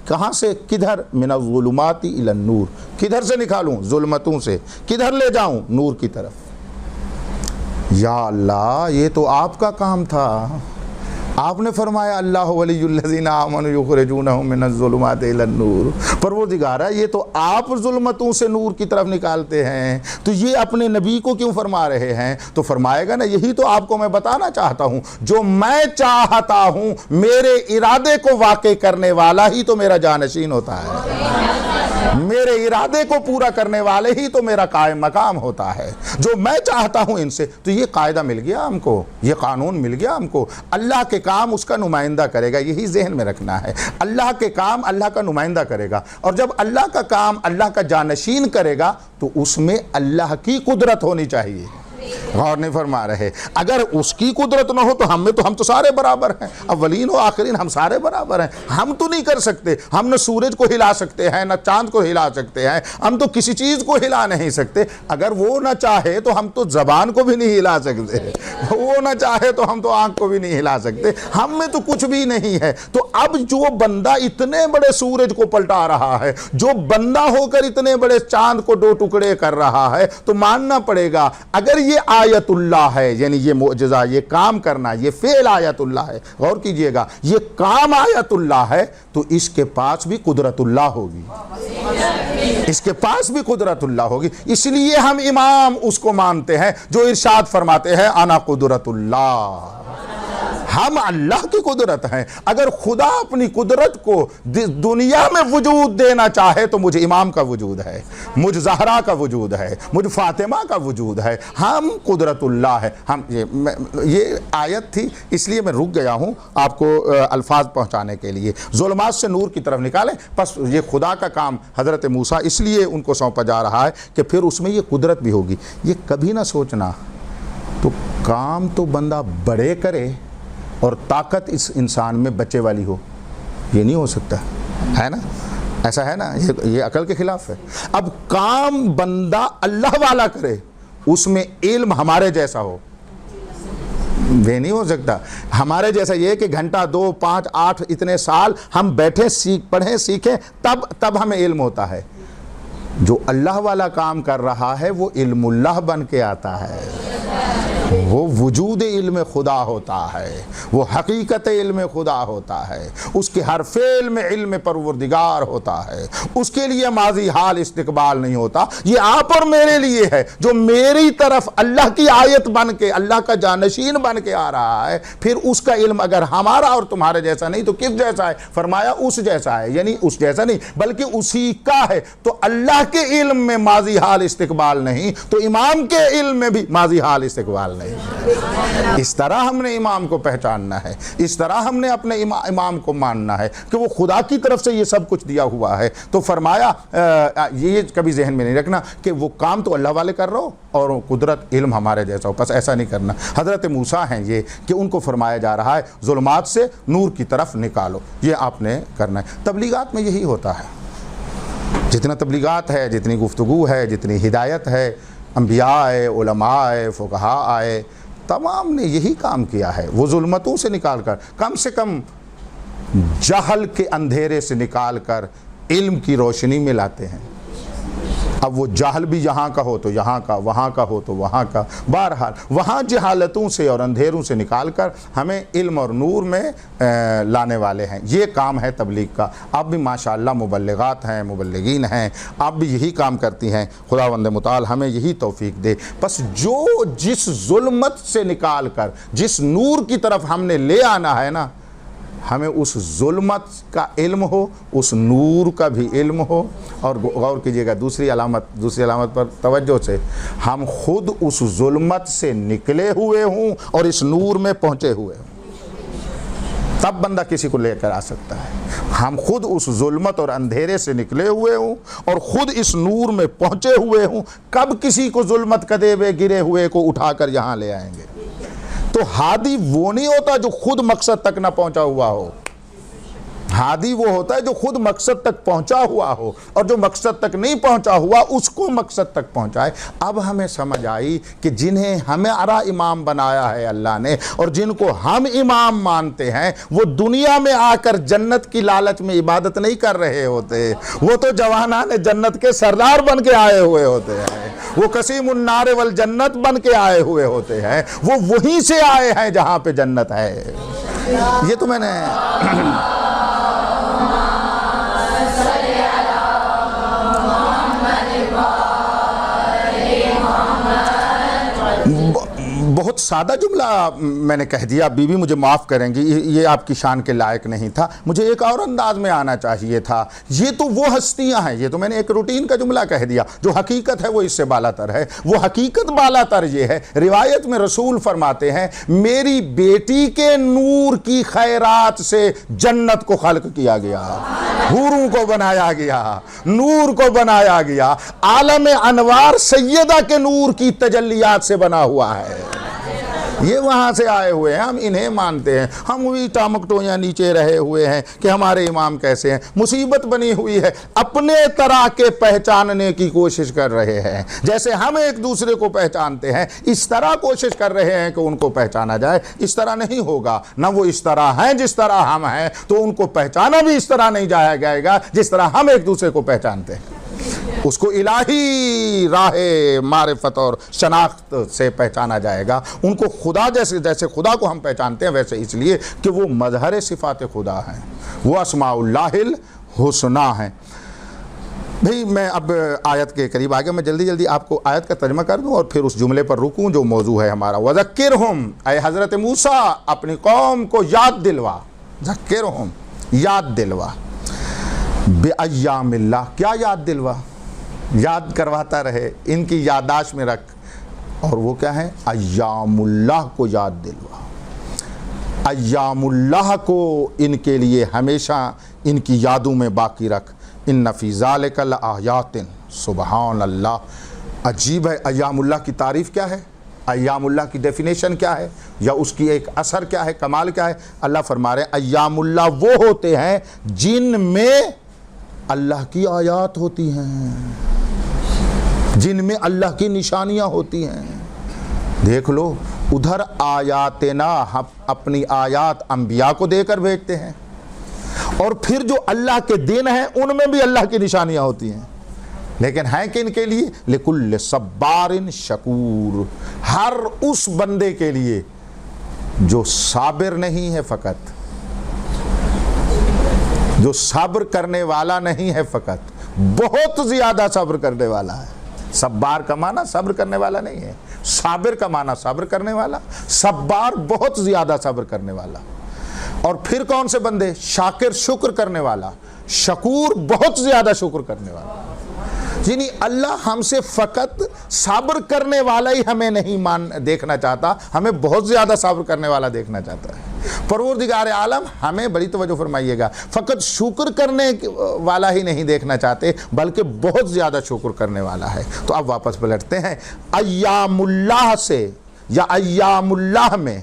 کہاں سے؟ کدھر؟ من الظلمات الی النور، کدھر سے نکالوں؟ ظلمتوں سے۔ کدھر لے جاؤں؟ نور کی طرف۔ یا اللہ یہ تو آپ کا کام تھا، آپ نے فرمایا اللہ ولی الذین آمنوا یخرجونہم من الظلمات الی النور۔ پروردگارہ یہ تو آپ ظلمتوں سے نور کی طرف نکالتے ہیں، تو یہ اپنے نبی کو کیوں فرما رہے ہیں؟ تو فرمائے گا نا یہی تو آپ کو میں بتانا چاہتا ہوں، جو میں چاہتا ہوں میرے ارادے کو واقع کرنے والا ہی تو میرا جانشین ہوتا ہے، میرے ارادے کو پورا کرنے والے ہی تو میرا قائم مقام ہوتا ہے۔ جو میں چاہتا ہوں ان سے، تو یہ قاعدہ مل گیا ہم کو، یہ قانون مل گیا ہم کو، اللہ کے کام اس کا نمائندہ کرے گا، یہی ذہن میں رکھنا ہے۔ اللہ کے کام اللہ کا نمائندہ کرے گا، اور جب اللہ کا کام اللہ کا جانشین کرے گا تو اس میں اللہ کی قدرت ہونی چاہیے۔ غور نہیں فرما رہے؟ اگر اس کی قدرت نہ ہو تو ہم تو سارے برابر ہیں، اولین و آخرین ہم سارے برابر ہیں، ہم تو نہیں کر سکتے، ہم نہ سورج کو ہلا سکتے ہیں، نہ چاند کو ہلا سکتے ہیں، ہم تو کسی چیز کو ہلا نہیں سکتے۔ اگر وہ نہ چاہے تو ہم تو زبان کو بھی نہیں ہلا سکتے، وہ نہ چاہے تو ہم تو آنکھ کو بھی نہیں ہلا سکتے، ہم میں تو کچھ بھی نہیں ہے۔ تو اب جو بندہ اتنے بڑے سورج کو پلٹا رہا ہے، جو بندہ ہو کر اتنے بڑے چاند کو دو ٹکڑے کر رہا ہے، تو ماننا پڑے گا اگر یہ آیت اللہ ہے، یعنی یہ معجزہ، یہ کام کرنا، یہ فعل آیت اللہ ہے، غور کیجئے گا، یہ کام آیت اللہ ہے، تو اس کے پاس بھی قدرت اللہ ہوگی، اس کے پاس بھی قدرت اللہ ہوگی۔ اس لیے ہم امام اس کو مانتے ہیں جو ارشاد فرماتے ہیں انا قدرت اللہ، ہم اللہ کی قدرت ہیں۔ اگر خدا اپنی قدرت کو دنیا میں وجود دینا چاہے تو مجھ امام کا وجود ہے، مجھ زہرا کا وجود ہے، مجھ فاطمہ کا وجود ہے، ہم قدرت اللہ ہے۔ ہم یہ آیت تھی اس لیے میں رک گیا ہوں آپ کو الفاظ پہنچانے کے لیے۔ ظلمات سے نور کی طرف نکالیں، پس یہ خدا کا کام حضرت موسیٰ اس لیے ان کو سونپا جا رہا ہے کہ پھر اس میں یہ قدرت بھی ہوگی۔ یہ کبھی نہ سوچنا تو کام تو بندہ بڑے کرے اور طاقت اس انسان میں بچے والی ہو، یہ نہیں ہو سکتا ہے نا، ایسا ہے نا، یہ عقل کے خلاف ہے۔ اب کام بندہ اللہ والا کرے، اس میں علم ہمارے جیسا ہو، یہ نہیں ہو سکتا۔ ہمارے جیسا یہ کہ گھنٹہ 2 5 8 اتنے سال ہم بیٹھیں پڑھیں سیکھیں تب ہمیں علم ہوتا ہے۔ جو اللہ والا کام کر رہا ہے وہ علم اللہ بن کے آتا ہے، وہ وجود علم خدا ہوتا ہے، وہ حقیقت علم خدا ہوتا ہے، اس کے ہر فعل میں علم پروردگار ہوتا ہے، اس کے لیے ماضی حال استقبال نہیں ہوتا۔ یہ آپ اور میرے لیے ہے، جو میری طرف اللہ کی آیت بن کے اللہ کا جانشین بن کے آ رہا ہے، پھر اس کا علم اگر ہمارا اور تمہارے جیسا نہیں تو کس جیسا ہے؟ فرمایا اس جیسا ہے، یعنی اس جیسا نہیں بلکہ اسی کا ہے۔ تو اللہ کے علم میں ماضی حال استقبال نہیں تو امام کے علم میں بھی ماضی حال استقبال نہیں۔ اس طرح ہم نے امام کو پہچاننا ہے، اس طرح ہم نے اپنے امام کو ماننا ہے کہ وہ خدا کی طرف سے یہ سب کچھ دیا ہوا ہے۔ تو فرمایا یہ کبھی ذہن میں نہیں رکھنا کہ وہ کام تو اللہ والے کر رہا ہو اور قدرت علم ہمارے جیسا ہو، بس ایسا نہیں کرنا۔ حضرت موسیٰ ہیں یہ کہ ان کو فرمایا جا رہا ہے ظلمات سے نور کی طرف نکالو، یہ آپ نے کرنا ہے۔ تبلیغات میں یہی ہوتا ہے، جتنا تبلیغات ہے، جتنی گفتگو ہے، جتنی ہدایت ہے، انبیاء آئے، علماء آئے، فقہاء آئے، تمام نے یہی کام کیا ہے۔ وہ ظلمتوں سے نکال کر، کم سے کم جہل کے اندھیرے سے نکال کر علم کی روشنی میں لاتے ہیں۔ اب وہ جہل بھی یہاں کا ہو تو یہاں کا، وہاں کا ہو تو وہاں کا، بہرحال وہاں جہالتوں سے اور اندھیروں سے نکال کر ہمیں علم اور نور میں لانے والے ہیں۔ یہ کام ہے تبلیغ کا۔ اب بھی ماشاءاللہ مبلغات ہیں، مبلغین ہیں، آپ بھی یہی کام کرتی ہیں۔ خداوند متعال ہمیں یہی توفیق دے۔ بس جو جس ظلمت سے نکال کر جس نور کی طرف ہم نے لے آنا ہے نا، ہمیں اس ظلمت کا علم ہو، اس نور کا بھی علم ہو۔ اور غور کیجئے گا دوسری علامت پر توجہ سے، ہم خود اس ظلمت سے نکلے ہوئے ہوں اور اس نور میں پہنچے ہوئے ہوں، تب بندہ کسی کو لے کر آ سکتا ہے۔ ہم خود اس ظلمت اور اندھیرے سے نکلے ہوئے ہوں اور خود اس نور میں پہنچے ہوئے ہوں، کب کسی کو ظلمت کدے ہوئے گرے ہوئے کو اٹھا کر یہاں لے آئیں گے؟ تو ہادی وہ نہیں ہوتا جو خود مقصد تک نہ پہنچا ہوا ہو، ہادی وہ ہوتا ہے جو خود مقصد تک پہنچا ہوا ہو، اور جو مقصد تک نہیں پہنچا ہوا اس کو مقصد تک پہنچائے۔ اب ہمیں سمجھ آئی کہ جنہیں ہمارا امام بنایا ہے اللہ نے اور جن کو ہم امام مانتے ہیں، وہ دنیا میں آ کر جنت کی لالچ میں عبادت نہیں کر رہے ہوتے، وہ تو جوانان جنت کے سردار بن کے آئے ہوئے ہوتے ہیں، وہ قسیم النار والجنت بن کے آئے ہوئے ہوتے ہیں، وہ وہیں سے آئے ہیں جہاں پہ جنت ہے۔ یہ تو میں نے بہت سادہ جملہ میں نے کہہ دیا، بی بی مجھے معاف کریں گی، یہ آپ کی شان کے لائق نہیں تھا، مجھے ایک اور انداز میں آنا چاہیے تھا۔ یہ تو وہ ہستیاں ہیں، یہ تو میں نے ایک روٹین کا جملہ کہہ دیا، جو حقیقت ہے وہ اس سے بالا تر ہے۔ وہ حقیقت بالا تر یہ ہے، روایت میں رسول فرماتے ہیں میری بیٹی کے نور کی خیرات سے جنت کو خلق کیا گیا، حوروں کو بنایا گیا، نور کو بنایا گیا، عالم انوار سیدہ کے نور کی تجلیات سے بنا ہوا ہے۔ یہ وہاں سے آئے ہوئے ہیں، ہم انہیں مانتے ہیں۔ ہم وہی ٹامکٹویاں نیچے رہے ہوئے ہیں کہ ہمارے امام کیسے ہیں۔ مصیبت بنی ہوئی ہے، اپنے طرح کے پہچاننے کی کوشش کر رہے ہیں، جیسے ہم ایک دوسرے کو پہچانتے ہیں اس طرح کوشش کر رہے ہیں کہ ان کو پہچانا جائے۔ اس طرح نہیں ہوگا، نہ وہ اس طرح ہیں جس طرح ہم ہیں، تو ان کو پہچانا بھی اس طرح نہیں جائے گا جس طرح ہم ایک دوسرے کو پہچانتے ہیں۔ اس کو الہی راہ معرفت اور شناخت سے پہچانا جائے گا۔ ان کو خدا جیسے خدا کو ہم پہچانتے ہیں، ویسے اس لیے کہ وہ مظہر صفات خدا ہیں، وہ اسماء اللہ الحسنی ہیں۔ بھئی میں اب آیت کے قریب آگے، میں جلدی آپ کو آیت کا ترجمہ کر دوں اور پھر اس جملے پر رکوں جو موضوع ہے ہمارا۔ وَذَكِّرْهُمْ، اے حضرت موسیٰ اپنی قوم کو یاد دلوا، ذکرہم یاد دلوا، بِأَيَّامِ اللہ، کیا یاد دلوا؟ یاد کرواتا رہے، ان کی یادداشت میں رکھ، اور وہ کیا ہے؟ ایام اللہ کو یاد دلوا، ایام اللہ کو ان کے لیے ہمیشہ ان کی یادوں میں باقی رکھ۔ ان فی ذالک لآیات، سبحان اللہ، عجیب ہے۔ ایام اللہ کی تعریف کیا ہے؟ ایام اللہ کی ڈیفینیشن کیا ہے، یا اس کی ایک اثر کیا ہے، کمال کیا ہے؟ اللہ فرما رہے ہیں ایام اللہ وہ ہوتے ہیں جن میں اللہ کی آیات ہوتی ہیں، جن میں اللہ کی نشانیاں ہوتی ہیں۔ دیکھ لو، ادھر آیاتنا، ہم اپنی آیات انبیاء کو دے کر بھیجتے ہیں، اور پھر جو اللہ کے دن ہیں ان میں بھی اللہ کی نشانیاں ہوتی ہیں، لیکن ہیں کن کے لیے؟ لِكُلِّ صَبَّارٍ شَكُورٍ، ہر اس بندے کے لیے جو صابر نہیں ہے فقط، جو صبر کرنے والا نہیں ہے فقط، بہت زیادہ صبر کرنے والا ہے۔ صبار کا معنی صبر کرنے والا نہیں ہے، صابر کا معنی صبر کرنے والا، صبار بہت زیادہ صبر کرنے والا۔ اور پھر کون سے بندے؟ شاکر، شکر کرنے والا، شکور بہت زیادہ شکر کرنے والا۔ یعنی اللہ ہم سے فقط صبر کرنے والا ہی ہمیں نہیں دیکھنا چاہتا، ہمیں بہت زیادہ صبر کرنے والا دیکھنا چاہتا ہے۔ پروردگار عالم ہمیں بڑی توجہ فرمائیے گا، فقط شکر کرنے والا ہی نہیں دیکھنا چاہتے بلکہ بہت زیادہ شکر کرنے والا ہے۔ تو اب واپس پلٹتے ہیں، ایام اللہ سے یا ایام اللہ میں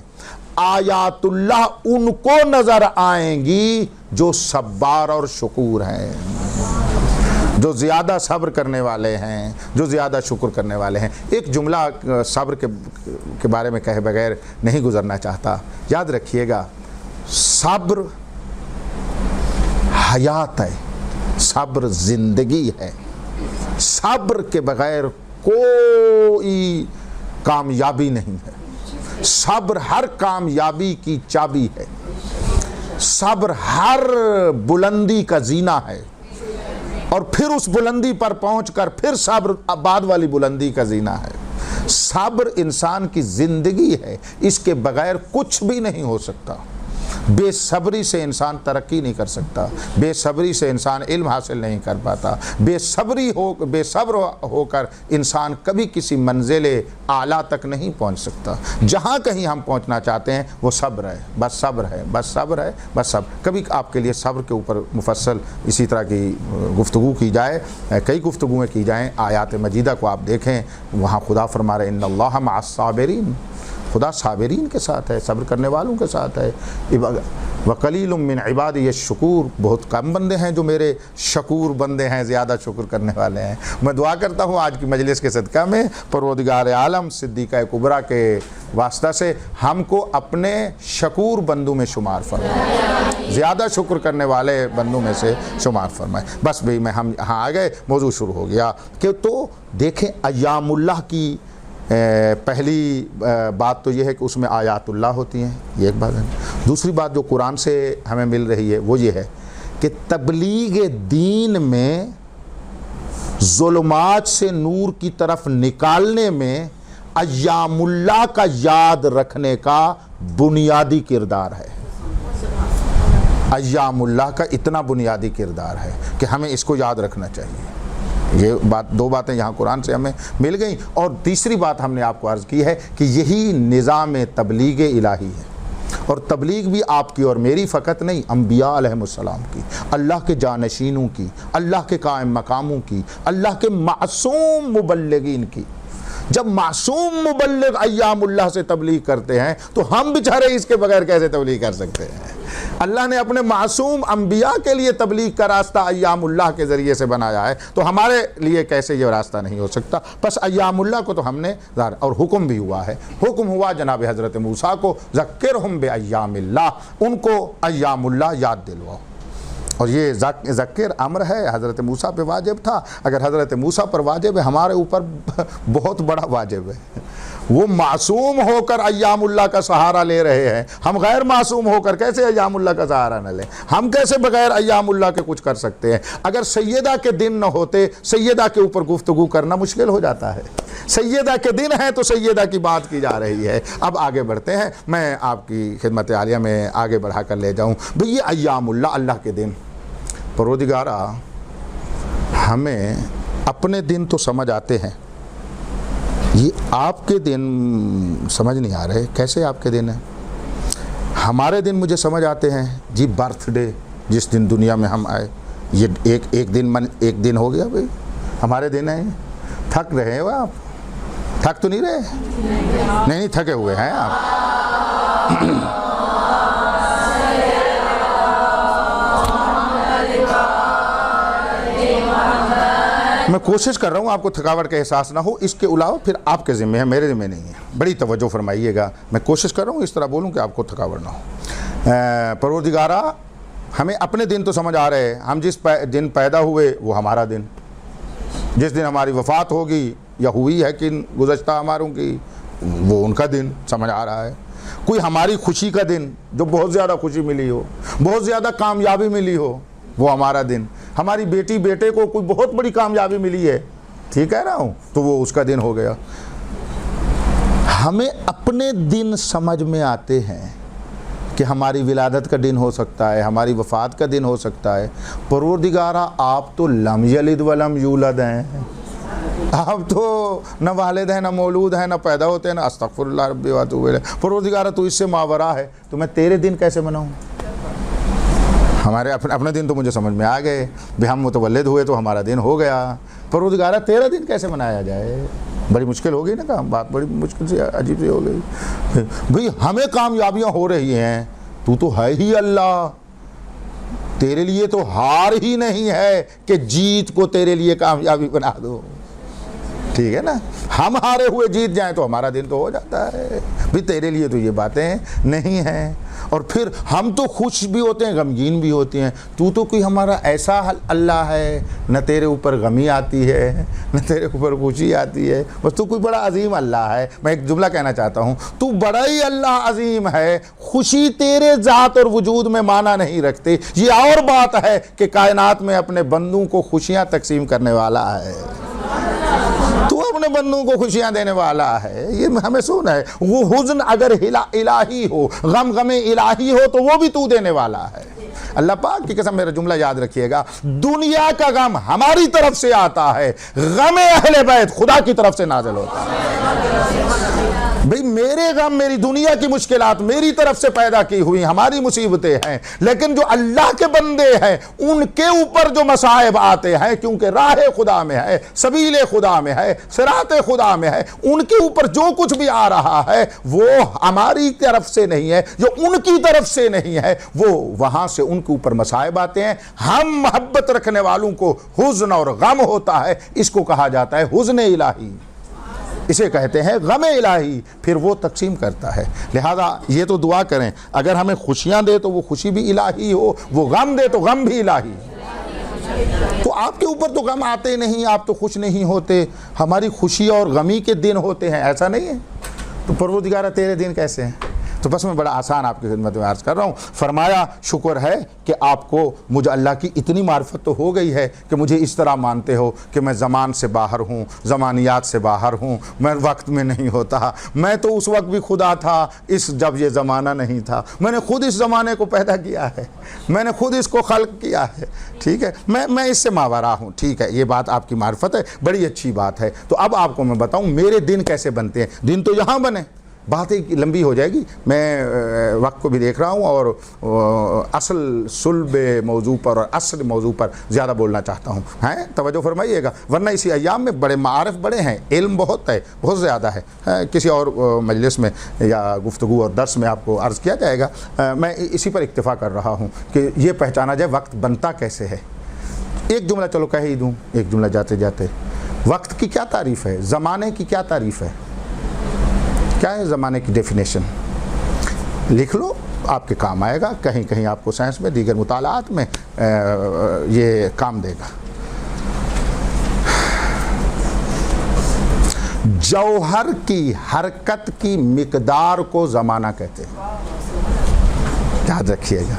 آیات اللہ ان کو نظر آئیں گی جو صبار اور شکور ہیں، جو زیادہ صبر کرنے والے ہیں، جو زیادہ شکر کرنے والے ہیں۔ ایک جملہ صبر کے بارے میں کہے بغیر نہیں گزرنا چاہتا، یاد رکھیے گا، صبر حیات ہے، صبر زندگی ہے۔ صبر کے بغیر کوئی کامیابی نہیں ہے. صبر ہر کامیابی کی چابی ہے. صبر ہر بلندی کا زینہ ہے، اور پھر اس بلندی پر پہنچ کر پھر صبر بعد والی بلندی کا زینہ ہے. صبر انسان کی زندگی ہے، اس کے بغیر کچھ بھی نہیں ہو سکتا. بے صبری سے انسان ترقی نہیں کر سکتا، بے صبری سے انسان علم حاصل نہیں کر پاتا، بے صبر ہو کر انسان کبھی کسی منزل اعلیٰ تک نہیں پہنچ سکتا. جہاں کہیں ہم پہنچنا چاہتے ہیں وہ صبر ہے، بس صبر ہے، بس صبر ہے، بس صبر. کبھی آپ کے لیے صبر کے اوپر مفصل اسی طرح کی گفتگو کی جائے، کئی گفتگویں کی جائیں. آیات مجیدہ کو آپ دیکھیں، وہاں خدا فرما رہے ان اللہ مع الصابرین، خدا صابرین کے ساتھ ہے، صبر کرنے والوں کے ساتھ ہے. وقلیل من عبادی الشکور، بہت کم بندے ہیں جو میرے شکور بندے ہیں، زیادہ شکر کرنے والے ہیں. میں دعا کرتا ہوں آج کی مجلس کے صدقہ میں پروردگار عالم صدیقہ کبریٰ کے واسطہ سے ہم کو اپنے شکور بندوں میں شمار فرمائے، زیادہ شکر کرنے والے بندوں میں سے شمار فرمائے. بس بھئی ہم یہاں آ گئے، موضوع شروع ہو گیا کہ تو دیکھیں ایام اللہ کی پہلی بات تو یہ ہے کہ اس میں آیات اللہ ہوتی ہیں، یہ ایک بات ہے. دوسری بات جو قرآن سے ہمیں مل رہی ہے وہ یہ ہے کہ تبلیغ دین میں ظلمات سے نور کی طرف نکالنے میں ایام اللہ کا یاد رکھنے کا بنیادی کردار ہے. ایام اللہ کا اتنا بنیادی کردار ہے کہ ہمیں اس کو یاد رکھنا چاہیے. یہ بات، دو باتیں یہاں قرآن سے ہمیں مل گئیں. اور تیسری بات ہم نے آپ کو عرض کی ہے کہ یہی نظام تبلیغ الہی ہے، اور تبلیغ بھی آپ کی اور میری فقط نہیں، انبیاء علیہ السلام کی، اللہ کے جانشینوں کی، اللہ کے قائم مقاموں کی، اللہ کے معصوم مبلغین کی. جب معصوم مبلغ ایام اللہ سے تبلیغ کرتے ہیں تو ہم بیچارے اس کے بغیر کیسے تبلیغ کر سکتے ہیں؟ اللہ نے اپنے معصوم انبیاء کے لیے تبلیغ کا راستہ ایام اللہ کے ذریعے سے بنایا ہے، تو ہمارے لیے کیسے یہ راستہ نہیں ہو سکتا؟ بس ایام اللہ کو تو ہم نے اور حکم بھی ہوا ہے، حکم ہوا جناب حضرت موسیٰ کو ذکرہم بایام اللہ، ان کو ایام اللہ یاد دلواؤ. اور یہ ذکر امر ہے، حضرت موسیٰ پہ واجب تھا. اگر حضرت موسیٰ پر واجب ہے، ہمارے اوپر بہت بڑا واجب ہے. وہ معصوم ہو کر ایام اللہ کا سہارا لے رہے ہیں، ہم غیر معصوم ہو کر کیسے ایام اللہ کا سہارا نہ لیں؟ ہم کیسے بغیر ایام اللہ کے کچھ کر سکتے ہیں؟ اگر سیدہ کے دن نہ ہوتے، سیدہ کے اوپر گفتگو کرنا مشکل ہو جاتا ہے. سیدہ کے دن ہیں تو سیدہ کی بات کی جا رہی ہے. اب آگے بڑھتے ہیں، میں آپ کی خدمت عالیہ میں آگے بڑھا کر لے جاؤں. بھئی یہ ایام اللہ، اللہ کے دن، پروردگارہ ہمیں اپنے دن تو سمجھ آتے ہیں، یہ آپ کے دن سمجھ نہیں آ رہے. کیسے آپ کے دن ہیں؟ ہمارے دن مجھے سمجھ آتے ہیں. جی برتھ ڈے، جس دن دنیا میں ہم آئے، یہ ایک دن ہو گیا. بھائی ہمارے دن ہیں. تھک رہے ہو آپ؟ تھک تو نہیں رہے؟ نہیں تھکے ہوئے ہیں آپ. میں کوشش کر رہا ہوں آپ کو تھکاوٹ کا احساس نہ ہو. اس کے علاوہ پھر آپ کے ذمہ ہے، میرے ذمہ نہیں ہے. بڑی توجہ فرمائیے گا. میں کوشش کر رہا ہوں اس طرح بولوں کہ آپ کو تھکاوٹ نہ ہو. پروردگارہ ہمیں اپنے دن تو سمجھ آ رہے ہیں. ہم جس دن پیدا ہوئے وہ ہمارا دن، جس دن ہماری وفات ہوگی یا ہوئی ہے کہ گزشتہ ہماروں کی، وہ ان کا دن سمجھ آ رہا ہے. کوئی ہماری خوشی کا دن، جو بہت زیادہ خوشی ملی ہو، بہت زیادہ کامیابی ملی ہو، وہ ہمارا دن. ہماری بیٹی بیٹے کو کوئی بہت بڑی کامیابی ملی ہے، ٹھیک کہہ رہا ہوں، تو وہ اس کا دن ہو گیا. ہمیں اپنے دن سمجھ میں آتے ہیں کہ ہماری ولادت کا دن ہو سکتا ہے، ہماری وفات کا دن ہو سکتا ہے. پروردگارہ آپ تو لم یلد ولم یولد ہیں. آپ تو نہ والد ہیں، نہ مولود ہیں، نہ پیدا ہوتے ہیں، نہ استغفر اللہ ربی واتوب الیہ. پروردگارہ تو اس سے ماورا ہے، تو میں تیرے دن کیسے مناؤں؟ ہمارے اپنے دن تو مجھے سمجھ میں آ گئے. بھی ہم متولد ہوئے تو ہمارا دن ہو گیا. پروردگارہ تیرا دن کیسے منایا جائے؟ بڑی مشکل ہو گئی نا کام، بات بڑی مشکل سے عجیب سی ہو گئی. بھئی ہمیں کامیابیاں ہو رہی ہیں، تو ہے ہی اللہ. تیرے لیے تو ہار ہی نہیں ہے کہ جیت کو تیرے لیے کامیابی بنا دو. ٹھیک ہے نا؟ ہم ہارے ہوئے جیت جائیں تو ہمارا دن تو ہو جاتا ہے. بھی تیرے لیے تو یہ باتیں نہیں ہیں. اور پھر ہم تو خوش بھی ہوتے ہیں غمگین بھی ہوتے ہیں. تو کوئی ہمارا ایسا اللہ ہے نہ تیرے اوپر غمی آتی ہے نہ تیرے اوپر خوشی آتی ہے, بس تو کوئی بڑا عظیم اللہ ہے. میں ایک جملہ کہنا چاہتا ہوں, تو بڑا ہی اللہ عظیم ہے, خوشی تیرے ذات اور وجود میں معنی نہیں رکھتے. یہ اور بات ہے کہ کائنات میں اپنے بندوں کو خوشیاں تقسیم کرنے والا ہے, تو اپنے بندوں کو خوشیاں دینے والا ہے. یہ ہمیں سونا ہے. وہ حزن اگر الہی ہو, غم الہی ہو, تو وہ بھی تو دینے والا ہے. اللہ پاک کی قسم, میرا جملہ یاد رکھیے گا, دنیا کا غم ہماری طرف سے آتا ہے, غم اہل بیت خدا کی طرف سے نازل ہوتا ہے. بھئی میرے غم, میری دنیا کی مشکلات میری طرف سے پیدا کی ہوئی ہماری مصیبتیں ہیں, لیکن جو اللہ کے بندے ہیں ان کے اوپر جو مصائب آتے ہیں, کیونکہ راہ خدا میں ہے, سبیل خدا میں ہے, صراط خدا میں ہے, ان کے اوپر جو کچھ بھی آ رہا ہے وہ ہماری طرف سے نہیں ہے, جو ان کی طرف سے نہیں ہے, وہ وہاں سے ان کے اوپر مصائب آتے ہیں. ہم محبت رکھنے والوں کو حزن اور غم ہوتا ہے, اس کو کہا جاتا ہے حزن الہی, اسے کہتے ہیں غم الہی, پھر وہ تقسیم کرتا ہے. لہذا یہ تو دعا کریں, اگر ہمیں خوشیاں دے تو وہ خوشی بھی الہی ہو, وہ غم دے تو غم بھی الہی. تو آپ کے اوپر تو غم آتے نہیں, آپ تو خوش نہیں ہوتے, ہماری خوشی اور غمی کے دن ہوتے ہیں, ایسا نہیں ہے. تو پروردگارہ تیرے دن کیسے ہیں؟ تو بس میں بڑا آسان آپ کی خدمت میں عرض کر رہا ہوں. فرمایا شکر ہے کہ آپ کو مجھے اللہ کی اتنی معرفت تو ہو گئی ہے کہ مجھے اس طرح مانتے ہو کہ میں زمان سے باہر ہوں, زمانیات سے باہر ہوں, میں وقت میں نہیں ہوتا. میں تو اس وقت بھی خدا تھا جب یہ زمانہ نہیں تھا. میں نے خود اس زمانے کو پیدا کیا ہے, میں نے خود اس کو خلق کیا ہے. ٹھیک ہے, میں اس سے ماورا ہوں. ٹھیک ہے, یہ بات آپ کی معرفت ہے, بڑی اچھی بات ہے. تو اب آپ کو میں بتاؤں میرے دن کیسے بنتے ہیں. دن تو یہاں بنے, بات ایک لمبی ہو جائے گی, میں وقت کو بھی دیکھ رہا ہوں اور اصل صلب موضوع پر اور اصل موضوع پر زیادہ بولنا چاہتا ہوں. ہیں توجہ فرمائیے گا, ورنہ اسی ایام میں بڑے معارف بڑے ہیں, علم بہت ہے, بہت زیادہ ہے. کسی اور مجلس میں یا گفتگو اور درس میں آپ کو عرض کیا جائے گا. میں اسی پر اکتفا کر رہا ہوں کہ یہ پہچانا جائے وقت بنتا کیسے ہے. ایک جملہ چلو کہہ ہی دوں, ایک جملہ جاتے جاتے. وقت کی کیا تعریف ہے, زمانے کی کیا تعریف ہے, کیا ہے زمانے کی ڈیفینیشن؟ لکھ لو, آپ کے کام آئے گا. کہیں کہیں آپ کو سائنس میں, دیگر مطالعات میں یہ کام دے گا. جوہر کی حرکت کی مقدار کو زمانہ کہتے ہیں, یاد رکھیے گا.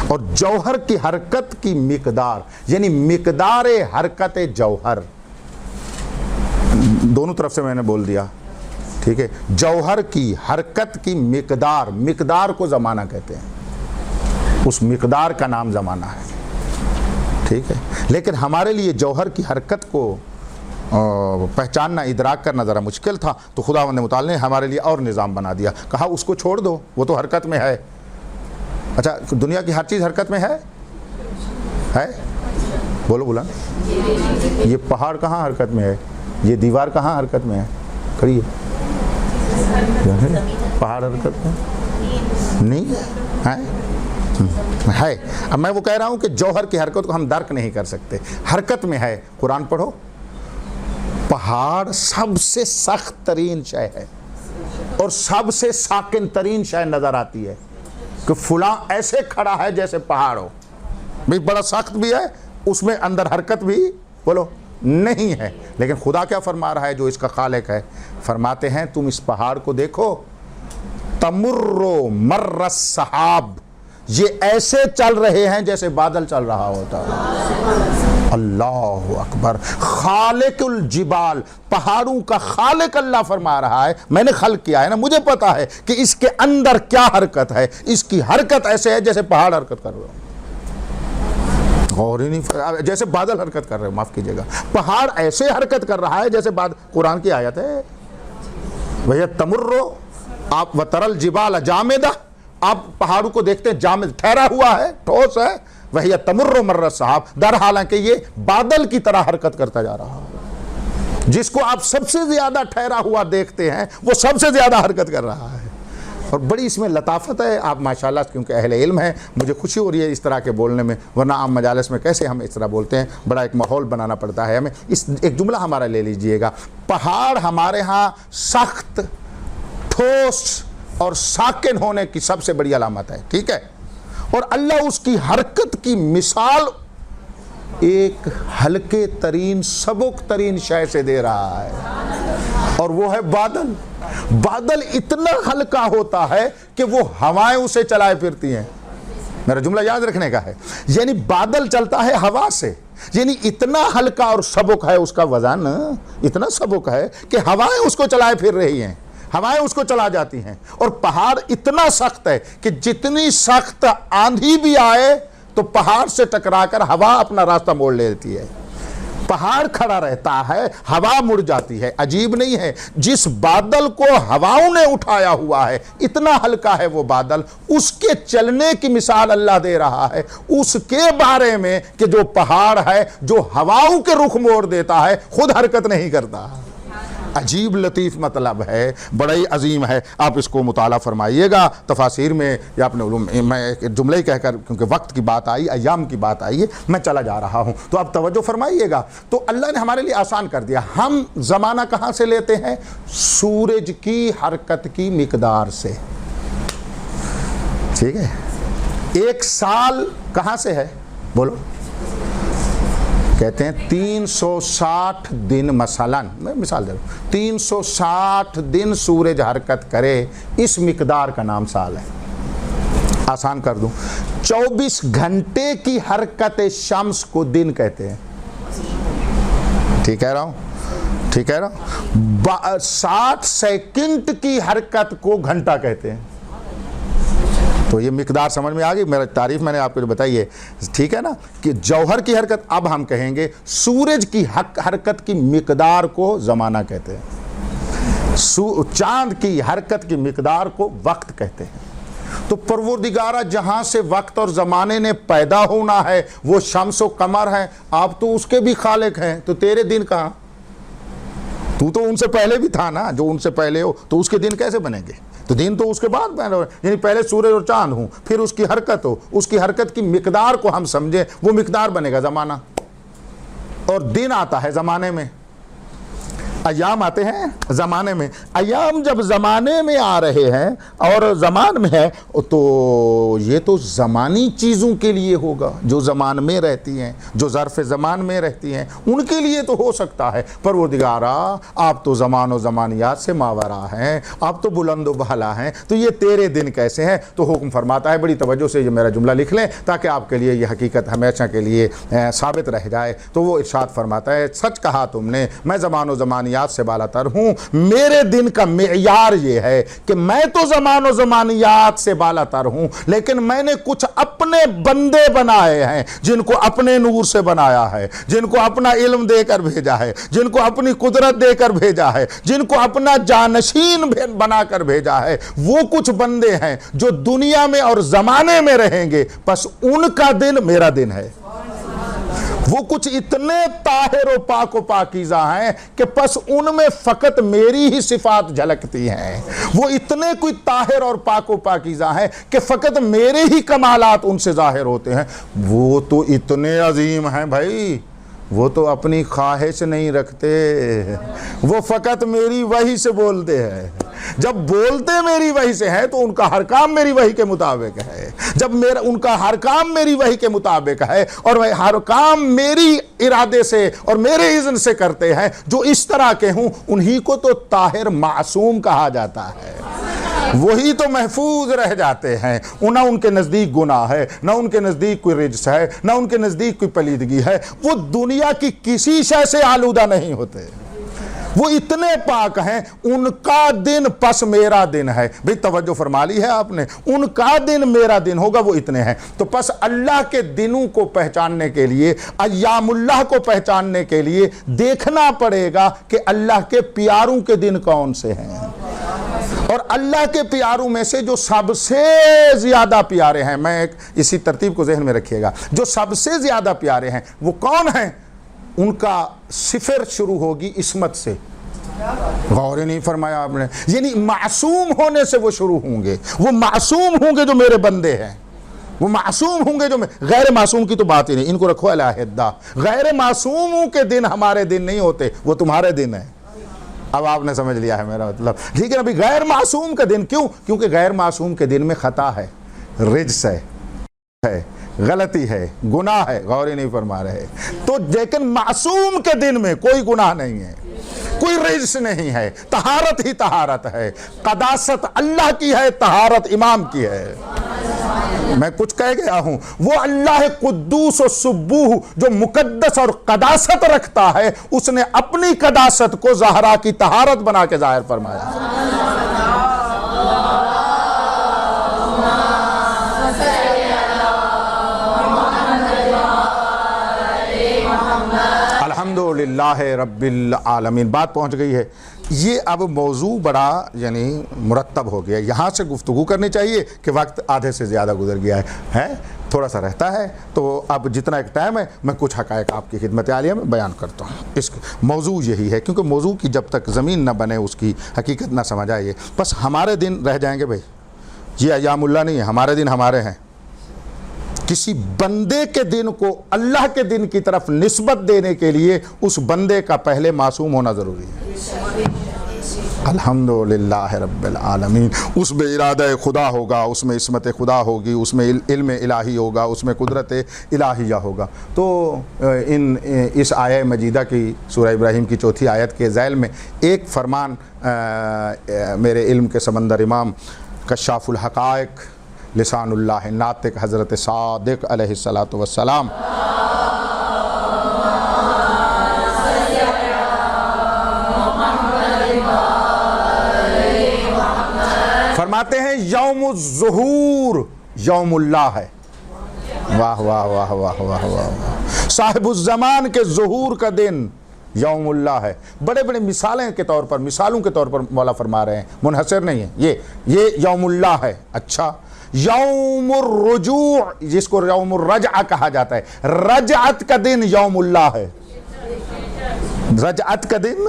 اور جوہر کی حرکت کی مقدار یعنی مقدار حرکت جوہر, دونوں طرف سے میں نے بول دیا. ٹھیک ہے, جوہر کی حرکت کی مقدار کو زمانہ کہتے ہیں, اس مقدار کا نام زمانہ ہے. ٹھیک ہے, لیکن ہمارے لیے جوہر کی حرکت کو پہچاننا, ادراک کرنا ذرا مشکل تھا, تو خداوند متعال نے ہمارے لیے اور نظام بنا دیا. کہا اس کو چھوڑ دو, وہ تو حرکت میں ہے. اچھا, دنیا کی ہر چیز حرکت میں ہے؟ بولو بولا. یہ پہاڑ کہاں حرکت میں ہے, یہ دیوار کہاں حرکت میں ہے, کھڑی ہے. پہاڑ حرکت میں نہیں ہے. اب میں وہ کہہ رہا ہوں کہ جوہر کی حرکت کو ہم درک نہیں کر سکتے, حرکت میں ہے. قرآن پڑھو, پہاڑ سب سے سخت ترین شے ہے اور سب سے ساکن ترین شے نظر آتی ہے کہ فلاں ایسے کھڑا ہے جیسے پہاڑ ہو. بھئی بڑا سخت بھی ہے, اس میں اندر حرکت بھی بولو نہیں ہے. لیکن خدا کیا فرما رہا ہے جو اس کا خالق ہے؟ فرماتے ہیں تم اس پہاڑ کو دیکھو, تمر مر السحاب, یہ ایسے چل رہے ہیں جیسے بادل چل رہا ہوتا ہے. اللہ اکبر. خالق الجبال, پہاڑوں کا خالق اللہ فرما رہا ہے میں نے خلق کیا ہے نا, مجھے پتا ہے کہ اس کے اندر کیا حرکت ہے. اس کی حرکت ایسے ہے جیسے پہاڑ حرکت کر رہے ہو, اور ہی نہیں, جیسے بادل حرکت کر رہے ہیں, معاف کیجیے گا, پہاڑ ایسے حرکت کر رہا ہے جیسے قرآن کی آیت ہے وہی تمرو. آپ وترل جبال جامدہ, آپ پہاڑوں کو دیکھتے ہیں جامد, ٹھہرا ہوا ہے, ٹھوس ہے. وہی تمر مر السحاب, در حالانکہ یہ بادل کی طرح حرکت کرتا جا رہا ہے. جس کو آپ سب سے زیادہ ٹھہرا ہوا دیکھتے ہیں وہ سب سے زیادہ حرکت کر رہا ہے. اور بڑی اس میں لطافت ہے. آپ ماشاءاللہ کیونکہ اہل علم ہیں, مجھے خوشی ہو رہی ہے اس طرح کے بولنے میں, ورنہ عام مجالس میں کیسے ہم اس طرح بولتے ہیں, بڑا ایک ماحول بنانا پڑتا ہے ہمیں. ایک جملہ ہمارا لے لیجئے گا, پہاڑ ہمارے ہاں سخت, ٹھوس, اور ساکن ہونے کی سب سے بڑی علامت ہے، ٹھیک ہے؟ اور اللہ اس کی حرکت کی مثال ایک ہلکے ترین سبک ترین شے سے دے رہا ہے، اور وہ ہے بادل۔ بادل اتنا ہلکا ہوتا ہے کہ وہ ہوائیں اسے چلائے پھرتی ہیں۔ میرا جملہ یاد رکھنے کا ہے، یعنی بادل چلتا ہے ہوا سے، یعنی اتنا ہلکا اور سبک ہے اس کا وزن، اتنا سبک ہے کہ ہوائیں اس کو چلائے پھر رہی ہیں، ہوائیں اس کو چلا جاتی ہیں۔ اور پہاڑ اتنا سخت ہے کہ جتنی سخت آندھی بھی آئے تو پہاڑ سے ٹکرا کر ہوا اپنا راستہ موڑ لیتی ہے، پہاڑ کھڑا رہتا ہے، ہوا مڑ جاتی ہے۔ عجیب نہیں ہے، جس بادل کو ہواؤں نے اٹھایا ہوا ہے، اتنا ہلکا ہے وہ بادل، اس کے چلنے کی مثال اللہ دے رہا ہے اس کے بارے میں کہ جو پہاڑ ہے، جو ہواؤں کے رخ موڑ دیتا ہے، خود حرکت نہیں کرتا۔ عجیب لطیف مطلب ہے، بڑا ہی عظیم ہے۔ آپ اس کو مطالعہ فرمائیے گا تفاسیر میں یا اپنے علوم میں۔ ایک جملے کہہ کر، کیونکہ وقت کی بات آئی، ایام کی بات آئی ہے، میں چلا جا رہا ہوں، تو آپ توجہ فرمائیے گا۔ تو اللہ نے ہمارے لیے آسان کر دیا۔ ہم زمانہ کہاں سے لیتے ہیں؟ سورج کی حرکت کی مقدار سے، ٹھیک ہے؟ ایک سال کہاں سے ہے؟ بولو۔ کہتے ہیں 360 دن، مثلاً میں مثال دے رہا ہوں، 360 دن سورج حرکت کرے، اس مقدار کا نام سال ہے۔ آسان کر دوں، 24 گھنٹے کی حرکت شمس کو دن کہتے ہیں۔ ٹھیک کہہ رہا ہوں؟ ٹھیک کہہ رہا ہوں؟ 60 سیکنڈ کی حرکت کو گھنٹہ کہتے ہیں۔ تو یہ مقدار سمجھ میں آ گئی؟ میرا تعریف میں نے آپ کو جو بتائی ہے، ٹھیک ہے نا؟ کہ جوہر کی حرکت، اب ہم کہیں گے سورج کی حرکت کی مقدار کو زمانہ کہتے ہیں، چاند کی حرکت کی مقدار کو وقت کہتے ہیں۔ تو پروردگارہ جہاں سے وقت اور زمانے نے پیدا ہونا ہے وہ شمس و قمر ہیں، آپ تو اس کے بھی خالق ہیں، تو تیرے دن کہاں؟ تو ان سے پہلے بھی تھا نا، جو ان سے پہلے ہو تو اس کے دن کیسے بنیں گے؟ تو دن تو اس کے بعد پیدا ہوئے، یعنی پہلے سورج اور چاند ہوں، پھر اس کی حرکت ہو، اس کی حرکت کی مقدار کو ہم سمجھیں، وہ مقدار بنے گا زمانہ۔ اور دن آتا ہے زمانے میں، ایام آتے ہیں زمانے میں۔ ایام جب زمانے میں آ رہے ہیں اور زمان میں ہے تو یہ تو زمانی چیزوں کے لیے ہوگا، جو زمان میں رہتی ہیں، جو ظرف زمان میں رہتی ہیں، ان کے لیے تو ہو سکتا ہے۔ پروردگارہ آپ تو زمان و زمانیات سے ماورا ہیں، آپ تو بلند و بالا ہیں، تو یہ تیرے دن کیسے ہیں؟ تو حکم فرماتا ہے، بڑی توجہ سے یہ میرا جملہ لکھ لیں تاکہ آپ کے لیے یہ حقیقت ہمیشہ کے لیے ثابت رہ جائے۔ تو وہ ارشاد فرماتا ہے، سچ کہا تم نے، میں زمان و زمانیات سے بالا تر ہوں۔ میرے دن کا معیار یہ ہے کہ میں تو زمان و زمانیات سے بالا تر ہوں، لیکن میں نے کچھ اپنے بندے بنائے ہیں جن کو اپنے نور سے بنایا ہے، جن کو اپنا علم دے کر بھیجا ہے، جن کو اپنی قدرت دے کر بھیجا ہے، جن کو اپنا جانشین بنا کر بھیجا ہے۔ وہ کچھ بندے ہیں جو دنیا میں اور زمانے میں رہیں گے، بس ان کا دن میرا دن ہے۔ وہ کچھ اتنے طاہر و پاک و پاکیزہ ہیں کہ پس ان میں فقط میری ہی صفات جھلکتی ہیں۔ وہ اتنے کوئی طاہر اور پاک و پاکیزہ ہیں کہ فقط میرے ہی کمالات ان سے ظاہر ہوتے ہیں۔ وہ تو اتنے عظیم ہیں بھائی، وہ تو اپنی خواہش نہیں رکھتے، وہ فقط میری وحی سے بولتے ہیں۔ جب بولتے میری وحی سے ہے تو ان کا ہر کام میری وحی کے مطابق ہے۔ جب ان کا ہر کام میری وحی کے مطابق ہے اور وہ ہر کام میری ارادے سے اور میرے اذن سے کرتے ہیں، جو اس طرح کے ہوں، انہی کو تو طاہر معصوم کہا جاتا ہے۔ وہی تو محفوظ رہ جاتے ہیں، نہ ان کے نزدیک گناہ ہے، نہ ان کے نزدیک کوئی رجس ہے، نہ ان کے نزدیک کوئی پلیدگی ہے۔ وہ دنیا کی کسی شے سے آلودہ نہیں ہوتے، وہ اتنے پاک ہیں۔ ان کا دن پس میرا دن ہے۔ بھئی توجہ فرما لی ہے آپ نے، ان کا دن میرا دن ہوگا، وہ اتنے ہیں۔ تو پس اللہ کے دنوں کو پہچاننے کے لیے، ایام اللہ کو پہچاننے کے لیے دیکھنا پڑے گا کہ اللہ کے پیاروں کے دن کون سے ہیں۔ اور اللہ کے پیاروں میں سے جو سب سے زیادہ پیارے ہیں، میں اسی ترتیب کو ذہن میں رکھیے گا، جو سب سے زیادہ پیارے ہیں وہ کون ہیں؟ ان کا صفر شروع ہوگی عصمت سے۔ غور ہی نہیں فرمایا آپ نے، یعنی معصوم ہونے سے وہ شروع ہوں گے۔ وہ معصوم ہوں گے جو میرے بندے ہیں، وہ معصوم ہوں گے جو غیر معصوم کی تو بات ہی نہیں، ان کو رکھو علیحدہ۔ غیر معصوموں کے دن ہمارے دن نہیں ہوتے، وہ تمہارے دن ہیں۔ اب آپ نے سمجھ لیا ہے میرا مطلب. لیکن ابھی غیر معصوم کا دن کیوں؟ کیونکہ غیر معصوم کے دن میں خطا ہے، رجس ہے، غلطی ہے، گناہ ہے، غور ہی نہیں فرما رہے. تو لیکن معصوم کے دن میں کوئی گناہ نہیں ہے، کوئی رجس نہیں ہے، طہارت ہی طہارت ہے. قداست اللہ کی ہے، طہارت امام کی ہے. میں کچھ کہہ گیا ہوں. وہ اللہ قدوس و سبوح جو مقدس اور قداست رکھتا ہے، اس نے اپنی قداست کو زہرا کی طہارت بنا کے ظاہر فرمایا. الحمدللہ رب العالمین. بات پہنچ گئی ہے. یہ اب موضوع بڑا یعنی مرتب ہو گیا. یہاں سے گفتگو کرنی چاہیے کہ وقت آدھے سے زیادہ گزر گیا ہے، تھوڑا سا رہتا ہے. تو اب جتنا ایک ٹائم ہے میں کچھ حقائق آپ کی خدمت عالیہ میں بیان کرتا ہوں. اس موضوع یہی ہے، کیونکہ موضوع کی جب تک زمین نہ بنے اس کی حقیقت نہ سمجھ آئے. بس ہمارے دن رہ جائیں گے بھائی، یہ ایام اللہ نہیں ہے، ہمارے دن ہمارے ہیں. کسی بندے کے دن کو اللہ کے دن کی طرف نسبت دینے کے لیے اس بندے کا پہلے معصوم ہونا ضروری ہے. الحمدللہ رب العالمین. اس میں ارادہ خدا ہوگا، اس میں عصمت خدا ہوگی، اس میں علم الہی ہوگا، اس میں قدرت الہیہ ہوگا. تو اس آیہ مجیدہ کی سورہ ابراہیم کی 4 آیت کے ذیل میں ایک فرمان میرے علم کے سمندر امام کشاف الحقائق لسان اللہ ناطق حضرت صادق علیہ الصلاۃ والسلام فرماتے ہیں یوم الظہور یوم اللہ ہے. واہ واہ واہ واہ واہ واہ. صاحب الزمان کے ظہور کا دن یوم اللہ ہے. بڑے بڑے مثالوں کے طور پر مولا فرما رہے ہیں، منحصر نہیں ہے. یہ یوم اللہ ہے. اچھا، یوم الرجوع جس کو یوم الرجعہ کہا جاتا ہے، رجعت کا دن یوم اللہ ہے. رجعت کا دن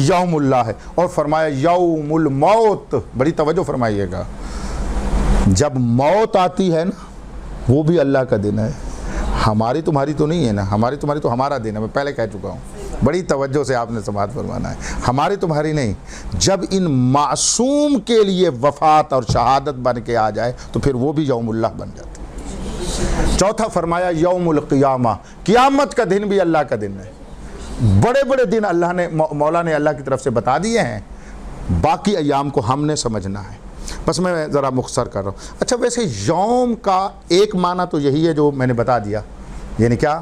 یوم اللہ ہے. اور فرمایا یوم الموت. بڑی توجہ فرمائیے گا، جب موت آتی ہے نا وہ بھی اللہ کا دن ہے. ہماری تمہاری تو نہیں ہے نا، ہماری تمہاری تو ہمارا دن ہے. میں پہلے کہہ چکا ہوں، بڑی توجہ سے آپ نے سماعت فرمانا ہے. ہماری تمہاری نہیں. جب ان معصوم کے لیے وفات اور شہادت بن کے آ جائے تو پھر وہ بھی یوم اللہ بن جاتا ہے. چوتھا فرمایا یوم القیامہ. قیامت کا دن بھی اللہ کا دن ہے. بڑے بڑے دن اللہ نے مولا نے اللہ کی طرف سے بتا دیے ہیں، باقی ایام کو ہم نے سمجھنا ہے. بس میں ذرا مختصر کر رہا ہوں. اچھا، ویسے یوم کا ایک معنی تو یہی ہے جو میں نے بتا دیا، یعنی کیا؟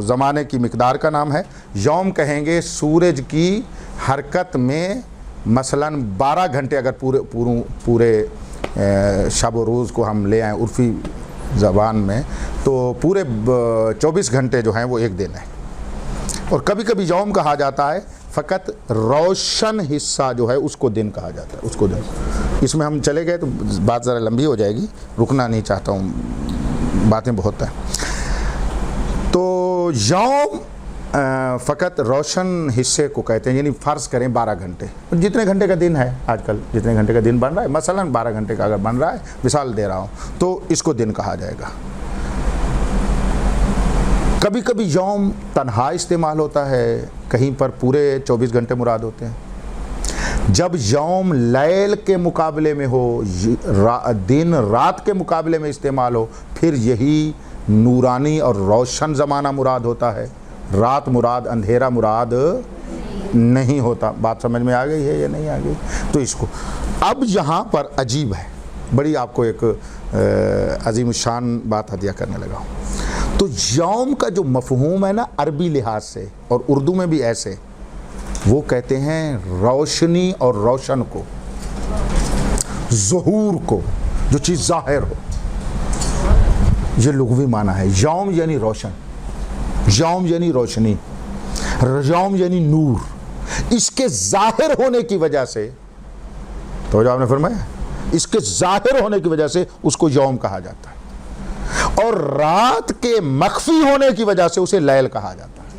زمانے کی مقدار کا نام ہے. یوم کہیں گے سورج کی حرکت میں مثلاً 12 گھنٹے اگر پورے شب و روز کو ہم لے آئیں عرفی زبان میں، تو پورے 24 گھنٹے جو ہیں وہ ایک دن ہے. اور کبھی کبھی یوم کہا جاتا ہے فقط روشن حصہ جو ہے اس کو دن کہا جاتا ہے، اس کو دن. اس میں ہم چلے گئے تو بات ذرا لمبی ہو جائے گی، رکنا نہیں چاہتا ہوں، باتیں بہت ہیں. تو یوم فقط روشن حصے کو کہتے ہیں. یعنی فرض کریں 12 گھنٹے، جتنے گھنٹے کا دن ہے آج کل، جتنے گھنٹے کا دن بن رہا ہے، مثلاً 12 گھنٹے کا اگر بن رہا ہے، مثال دے رہا ہوں، تو اس کو دن کہا جائے گا. کبھی کبھی یوم تنہا استعمال ہوتا ہے، کہیں پر پورے 24 گھنٹے مراد ہوتے ہیں. جب یوم لیل کے مقابلے میں ہو، دن رات کے مقابلے میں استعمال ہو، پھر یہی نورانی اور روشن زمانہ مراد ہوتا ہے. رات مراد، اندھیرا مراد نہیں ہوتا. بات سمجھ میں آ گئی ہے یا نہیں آ گئی؟ تو اس کو اب یہاں پر عجیب ہے، بڑی آپ کو ایک عظیم الشان بات ہدیہ کرنے لگا ہوں. تو یوم کا جو مفہوم ہے نا عربی لحاظ سے اور اردو میں بھی ایسے، وہ کہتے ہیں روشنی اور روشن کو، ظہور کو، جو چیز ظاہر ہو. یہ لغوی معنی ہے. یوم یعنی روشن، یوم یعنی روشنی، یوم یعنی نور. اس کے ظاہر ہونے کی وجہ سے، تو جو آپ نے فرمایا، اس کے ظاہر ہونے کی وجہ سے اس کو یوم کہا جاتا ہے. اور رات کے مخفی ہونے کی وجہ سے اسے لیل کہا جاتا ہے.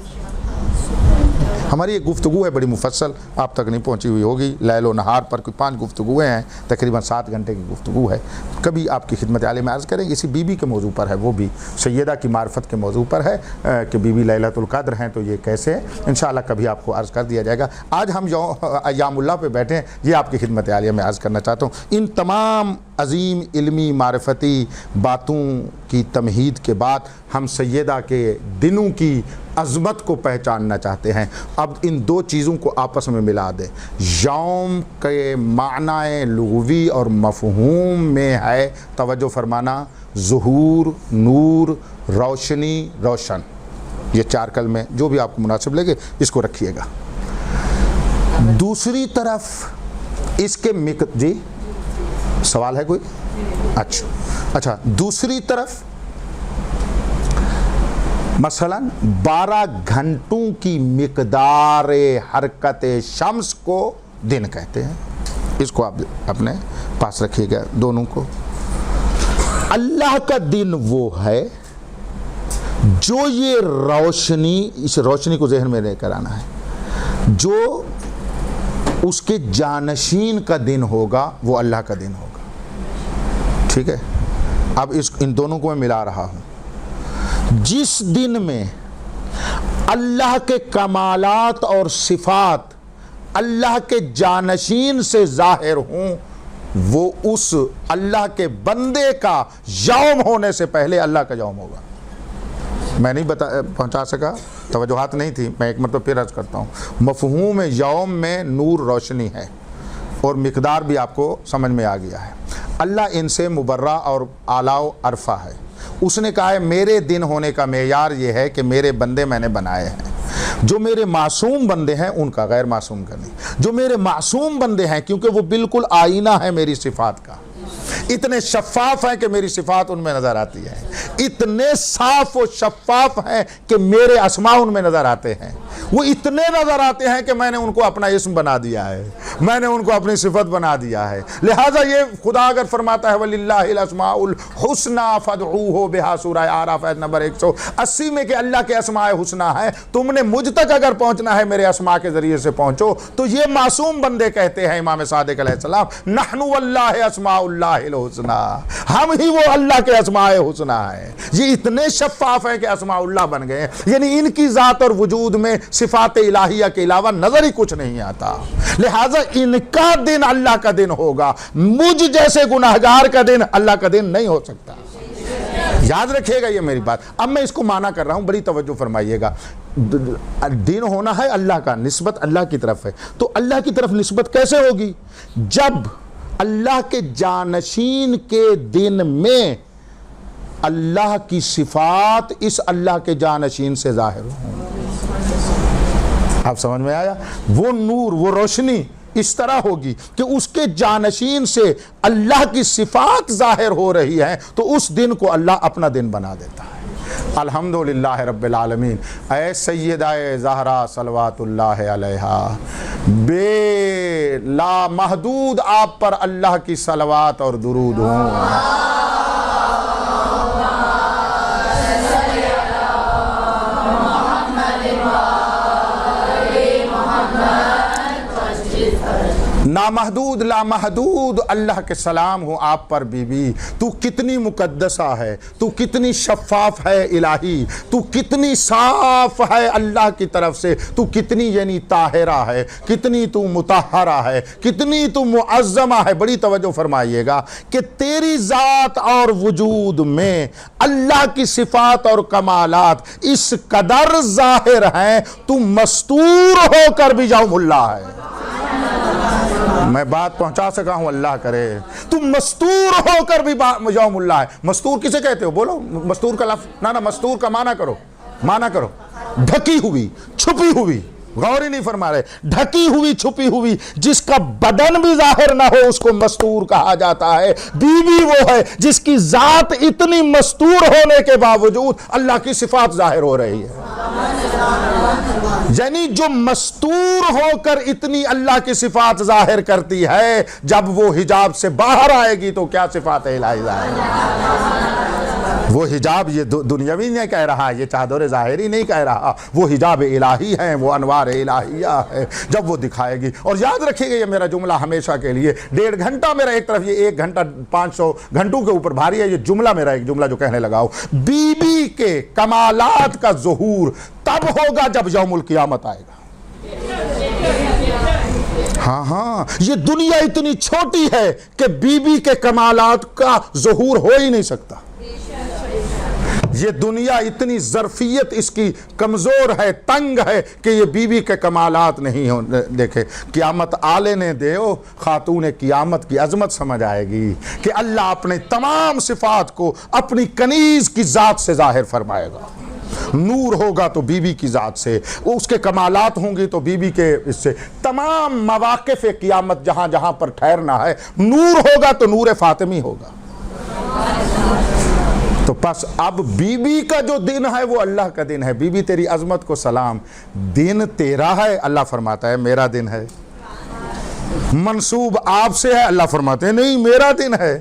ہماری ایک گفتگو ہے بڑی مفصل، آپ تک نہیں پہنچی ہوئی ہوگی، لیل و نہار پر کوئی 5 گفتگویں ہیں، تقریباً 7 گھنٹے کی گفتگو ہے، کبھی آپ کی خدمت عالیہ میں عرض کریں، اسی بی بی کے موضوع پر ہے، وہ بھی سیدہ کی معرفت کے موضوع پر ہے کہ بی بی لیلۃ القدر ہیں تو یہ کیسے ہے، انشاءاللہ کبھی آپ کو عرض کر دیا جائے گا۔ آج ہم جو ایام اللہ پہ بیٹھے ہیں، یہ آپ کی خدمت عالیہ میں عرض کرنا چاہتا ہوں۔ ان تمام عظیم علمی معرفتی باتوں کی تمہید کے بعد ہم سیدہ کے دنوں کی عظمت کو پہچاننا چاہتے ہیں۔ اب ان 2 چیزوں کو آپس میں ملا دیں۔ یوم کے معنی لغوی اور مفہوم میں ہے، توجہ فرمانا، ظہور، نور، روشنی، روشن، یہ 4 کلمے جو بھی آپ کو مناسب لگے اس کو رکھیے گا۔ دوسری طرف اس کے جی سوال ہے کوئی؟ اچھا دوسری طرف مثلا 12 گھنٹوں کی مقدار حرکت شمس کو دن کہتے ہیں، اس کو آپ اپنے پاس رکھیے گا دونوں کو۔ اللہ کا دن وہ ہے جو یہ روشنی، اس روشنی کو ذہن میں لے کر آنا ہے، جو اس کے جانشین کا دن ہوگا وہ اللہ کا دن ہوگا، ٹھیک ہے؟ اب ان دونوں کو میں ملا رہا ہوں۔ جس دن میں اللہ کے کمالات اور صفات اللہ کے جانشین سے ظاہر ہوں، وہ اس اللہ کے بندے کا یوم ہونے سے پہلے اللہ کا یوم ہوگا۔ میں نہیں پہنچا سکا، توجہات نہیں تھی، میں ایک مرتبہ پھر عرض کرتا ہوں۔ مفہوم یوم میں نور، روشنی ہے، اور مقدار بھی آپ کو سمجھ میں آ گیا ہے۔ اللہ ان سے مبرہ اور اعلیٰ و عرفہ ہے۔ اس نے کہا ہے میرے دن ہونے کا معیار یہ ہے کہ میرے بندے میں نے بنائے ہیں، جو میرے معصوم بندے ہیں ان کا، غیر معصوم کا نہیں، جو میرے معصوم بندے ہیں کیونکہ وہ بالکل آئینہ ہے میری صفات کا، اتنے شفاف ہیں کہ میری صفات ان میں نظر آتی ہے، اتنے صاف و شفاف ہیں کہ میرے اسماء ان میں نظر آتے ہیں، وہ اتنے نظر آتے ہیں کہ میں نے ان کو اپنا اسم بنا دیا ہے، میں نے ان کو اپنی صفت بنا دیا ہے۔ لہٰذا یہ خدا اگر فرماتا ہے وَلِلَّهِ الْأَسْمَاءُ الْحُسْنَى فَادْعُوهُ بِهَا، سورہ اعراف آیت نمبر 180 میں کہ اللہ کے اسماء حسنہ ہے، تم نے مجھ تک اگر پہنچنا ہے میرے اسماء کے ذریعے سے پہنچو، تو یہ معصوم بندے کہتے ہیں امام صادق علیہ السلام نحن واللہ اسماء اللہ الحسنى، ہم ہی وہ اللہ کے اسماء حسنہ ہیں۔ یہ اتنے شفاف ہیں کہ اسماء اللہ بن گئے ہیں، یعنی ان کی ذات اور وجود میں صفات الہیہ کے علاوہ نظر ہی کچھ نہیں آتا، لہٰذا ان کا دن اللہ کا دن ہوگا، مجھ جیسے گناہگار کا دن اللہ کا دن نہیں ہو سکتا۔ یاد رکھیے گا یہ میری بات۔ اب میں اس کو معنی کر رہا ہوں، بڑی توجہ فرمائیے گا۔ دن ہونا ہے اللہ کا، نسبت اللہ کی طرف ہے، تو اللہ کی طرف نسبت کیسے ہوگی؟ جب اللہ کے جانشین کے دن میں اللہ کی صفات اس اللہ کے جانشین سے ظاہر ہوں۔ آپ سمجھ میں آیا؟ وہ نور، وہ روشنی اس طرح ہوگی کہ اس کے جانشین سے اللہ کی صفات ظاہر ہو رہی ہیں، تو اس دن کو اللہ اپنا دن بنا دیتا ہے۔ الحمدللہ رب العالمین۔ اے سیدہ زہرا صلوات اللہ علیہا، بے لامحدود آپ پر اللہ کی صلوات اور درود ہوں۔ نامحدود لامحدود اللہ کے سلام ہو آپ پر بی بی، تو کتنی مقدسہ ہے، تو کتنی شفاف ہے الہی، تو کتنی صاف ہے اللہ کی طرف سے، تو کتنی یعنی طاہرہ ہے، کتنی تو مطہرہ ہے، کتنی تو معظمہ ہے۔ بڑی توجہ فرمائیے گا کہ تیری ذات اور وجود میں اللہ کی صفات اور کمالات اس قدر ظاہر ہیں، تو مستور ہو کر بھی یوم اللہ ہے۔ میں بات پہنچا سکا ہوں، اللہ کرے۔ تم مستور ہو کر بھی یوم اللہ ہے۔ مستور کسے کہتے ہو؟ بولو مستور کا لفظ، نہ مستور کا معنی کرو، ڈھکی ہوئی، چھپی ہوئی، غور ہی نہیں فرما رہے، ڈھکی ہوئی، چھپی ہوئی، جس کا بدن بھی ظاہر نہ ہو اس کو مستور کہا جاتا ہے۔ بیوی وہ ہے جس کی ذات اتنی مستور ہونے کے باوجود اللہ کی صفات ظاہر ہو رہی ہے، یعنی جو مستور ہو کر اتنی اللہ کی صفات ظاہر کرتی ہے، جب وہ حجاب سے باہر آئے گی تو کیا صفات الہی ظاہر ہے۔ وہ حجاب یہ دنیاوی نہیں کہہ رہا، یہ چادر ظاہری نہیں کہہ رہا، وہ حجاب الہی ہے، وہ انوار الہیہ ہے جب وہ دکھائے گی۔ اور یاد رکھیے گا یہ میرا جملہ ہمیشہ کے لیے، 1.5 گھنٹہ میرا ایک طرف، یہ 1 گھنٹہ 500 گھنٹوں کے اوپر بھاری ہے یہ جملہ میرا، ایک جملہ جو کہنے لگا ہو، بی بی کے کمالات کا ظہور تب ہوگا جب یوم القیامت آئے گا۔ ہاں یہ دنیا اتنی چھوٹی ہے کہ بی بی کے کمالات کا ظہور ہو ہی نہیں سکتا۔ یہ دنیا اتنی ظرفیت اس کی کمزور ہے، تنگ ہے کہ یہ بی بی کے کمالات نہیں ہوں۔ دیکھیں قیامت آ لینے دیو، خاتون قیامت کی عظمت سمجھ آئے گی کہ اللہ اپنے تمام صفات کو اپنی کنیز کی ذات سے ظاہر فرمائے گا۔ نور ہوگا تو بی بی کی ذات سے، اس کے کمالات ہوں گی تو بی بی کے اس سے، تمام مواقف قیامت جہاں جہاں پر ٹھہرنا ہے، نور ہوگا تو نور فاطمی ہوگا۔ تو پس اب بی بی کا جو دن ہے وہ اللہ کا دن ہے۔ بی بی تیری عظمت کو سلام، دن تیرا ہے، اللہ فرماتا ہے میرا دن ہے۔ منسوب آپ سے ہے، اللہ فرماتے ہیں نہیں میرا دن ہے۔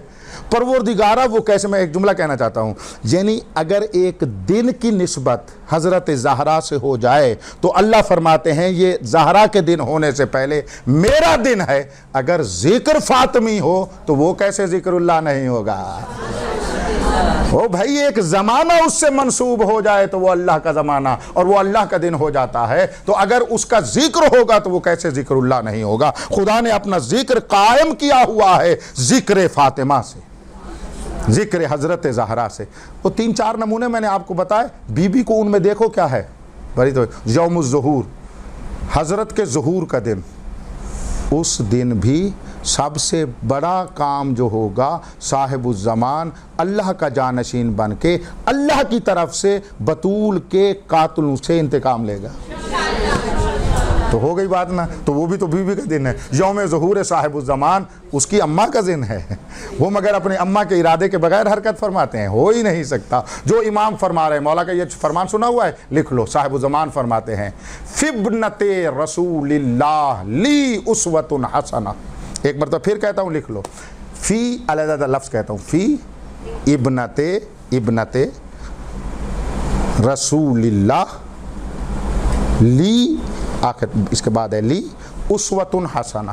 پروردگارہ وہ کیسے، میں ایک جملہ کہنا چاہتا ہوں، یعنی اگر ایک دن کی نسبت حضرت زہرا سے ہو جائے تو اللہ فرماتے ہیں یہ زہرا کے دن ہونے سے پہلے میرا دن ہے۔ اگر ذکر فاطمی ہو تو وہ کیسے ذکر اللہ نہیں ہوگا؟ او بھائی ایک زمانہ اس سے منسوب ہو جائے تو وہ اللہ کا زمانہ اور وہ اللہ کا دن ہو جاتا ہے، تو اگر اس کا ذکر ہوگا تو وہ کیسے ذکر اللہ نہیں ہوگا؟ خدا نے اپنا ذکر قائم کیا ہوا ہے ذکر فاطمہ سے، ذکر حضرت زہرا سے۔ وہ 3-4 نمونے میں نے آپ کو بتائے، بی بی کو ان میں دیکھو کیا ہے، بڑی تو یوم الظہور، حضرت کے ظہور کا دن۔ اس دن بھی سب سے بڑا کام جو ہوگا، صاحب الزمان اللہ کا جانشین بن کے اللہ کی طرف سے بطول کے قاتل سے انتقام لے گا۔ تو ہو گئی بات نا، تو وہ بھی تو بی بی کا دن ہے۔ یوم ظہور صاحب الزمان اس کی اماں کا دن ہے، وہ مگر اپنے اماں کے ارادے کے بغیر حرکت فرماتے ہیں، ہو ہی نہیں سکتا۔ جو امام فرما رہے ہیں، مولا کا یہ فرمان سنا ہوا ہے، لکھ لو، صاحب الزمان فرماتے ہیں فبنت رسول اللہ لی اسوۃ حسنہ۔ ایک مرتبہ پھر کہتا ہوں، لکھ لو، فی علیحدہ لفظ کہتا ہوں، فی ابنت رسول اللہ لی، آخر اس کے بعد ہے لی اسوۃ حسنہ۔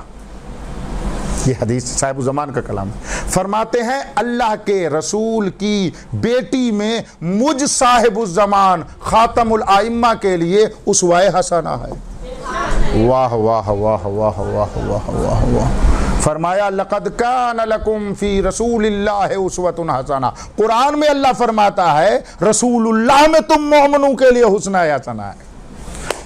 یہ حدیث صاحب الزمان کا کلام ہے۔ فرماتے ہیں اللہ کے رسول کی بیٹی میں مجھ صاحب الزمان خاتم الائمہ کے لیے اسوہ حسنہ ہے۔ واہ واہ واہ واہ واہ واہ واہ واہ۔ فرمایا لقد کان لکم فی رسول اللہ اسوۃ حسنہ۔ قرآن میں اللہ فرماتا ہے رسول اللہ میں تم مومنوں کے لیے حسنہ حسنہ ہے،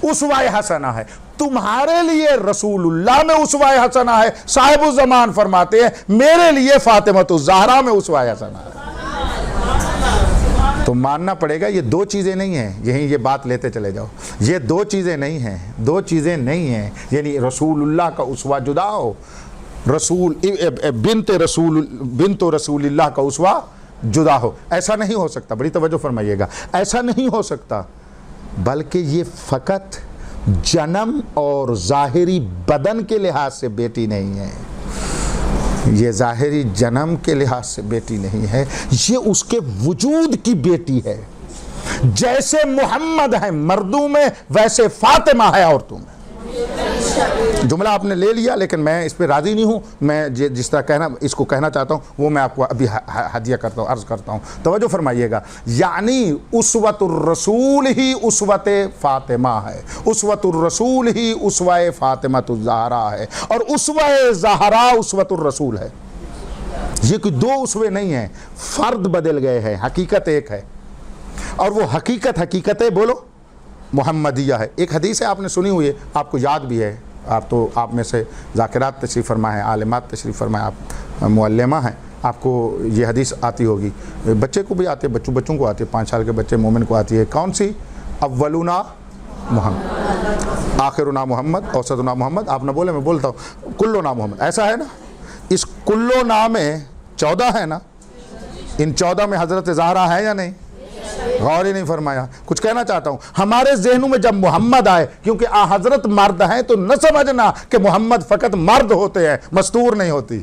اسوہ حسنہ ہے، تمہارے لیے رسول اللہ میں اسوہ حسنہ ہے۔ صاحب الزمان فرماتے ہیں میرے لیے فاطمۃ الزہرا میں اسوہ حسنہ ہے۔ تو ماننا پڑے گا یہ 2 چیزیں نہیں ہیں، یہیں یہ بات لیتے چلے جاؤ، یہ 2 چیزیں نہیں ہیں، 2 چیزیں نہیں ہیں، یعنی رسول اللہ کا اسوہ جدا ہو، رسول بنت رسول اللہ کا اسوہ جدا ہو، ایسا نہیں ہو سکتا۔ بڑی توجہ فرمائیے گا، ایسا نہیں ہو سکتا، بلکہ یہ فقط جنم اور ظاہری بدن کے لحاظ سے بیٹی نہیں ہے، یہ ظاہری جنم کے لحاظ سے بیٹی نہیں ہے، یہ اس کے وجود کی بیٹی ہے۔ جیسے محمد ہے مردوں میں، ویسے فاطمہ ہے عورتوں میں۔ جملہ آپ نے لے لیا، لیکن میں اس پہ راضی نہیں ہوں، میں جس طرح اس کو کہنا چاہتا ہوں وہ میں آپ کو ابھی ہدیہ کرتا ہوں، عرض کرتا ہوں، توجہ فرمائیے گا۔ یعنی اسوۃ الرسول ہی اسوۃ فاطمہ ہے، اسوۃ الرسول ہی اسوہ فاطمۃ الزہرا ہے، اور اسوہ زہرا اسوۃ الرسول ہے۔ یہ کوئی 2 اسوے نہیں ہیں، فرد بدل گئے ہیں، حقیقت ایک ہے، اور وہ حقیقت بولو محمدیہ ہے۔ ایک حدیث ہے آپ نے سنی ہوئی ہے، آپ کو یاد بھی ہے، آپ میں سے ذاکرات تشریف فرما ہیں، عالمات تشریف فرما ہیں، آپ معلمہ ہیں، آپ کو یہ حدیث آتی ہوگی، بچے کو بھی آتی ہے، بچوں کو آتی ہے، 5 سال کے بچے مومن کو آتی ہے۔ کون سی؟ اولنا محمد، آخرنا محمد، اوسطنا محمد۔ آپ نہ بولے میں بولتا ہوں، کلنا محمد، ایسا ہے نا؟ اس کلنا میں 14 ہے نا، ان 14 میں حضرت زہرا ہے یا نہیں؟ غور ہی نہیں فرمایا۔ کچھ کہنا چاہتا ہوں، ہمارے ذہنوں میں جب محمد آئے، کیونکہ حضرت مرد ہیں، تو نہ سمجھنا کہ محمد فقط مرد ہوتے ہیں، مستور نہیں ہوتی۔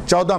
14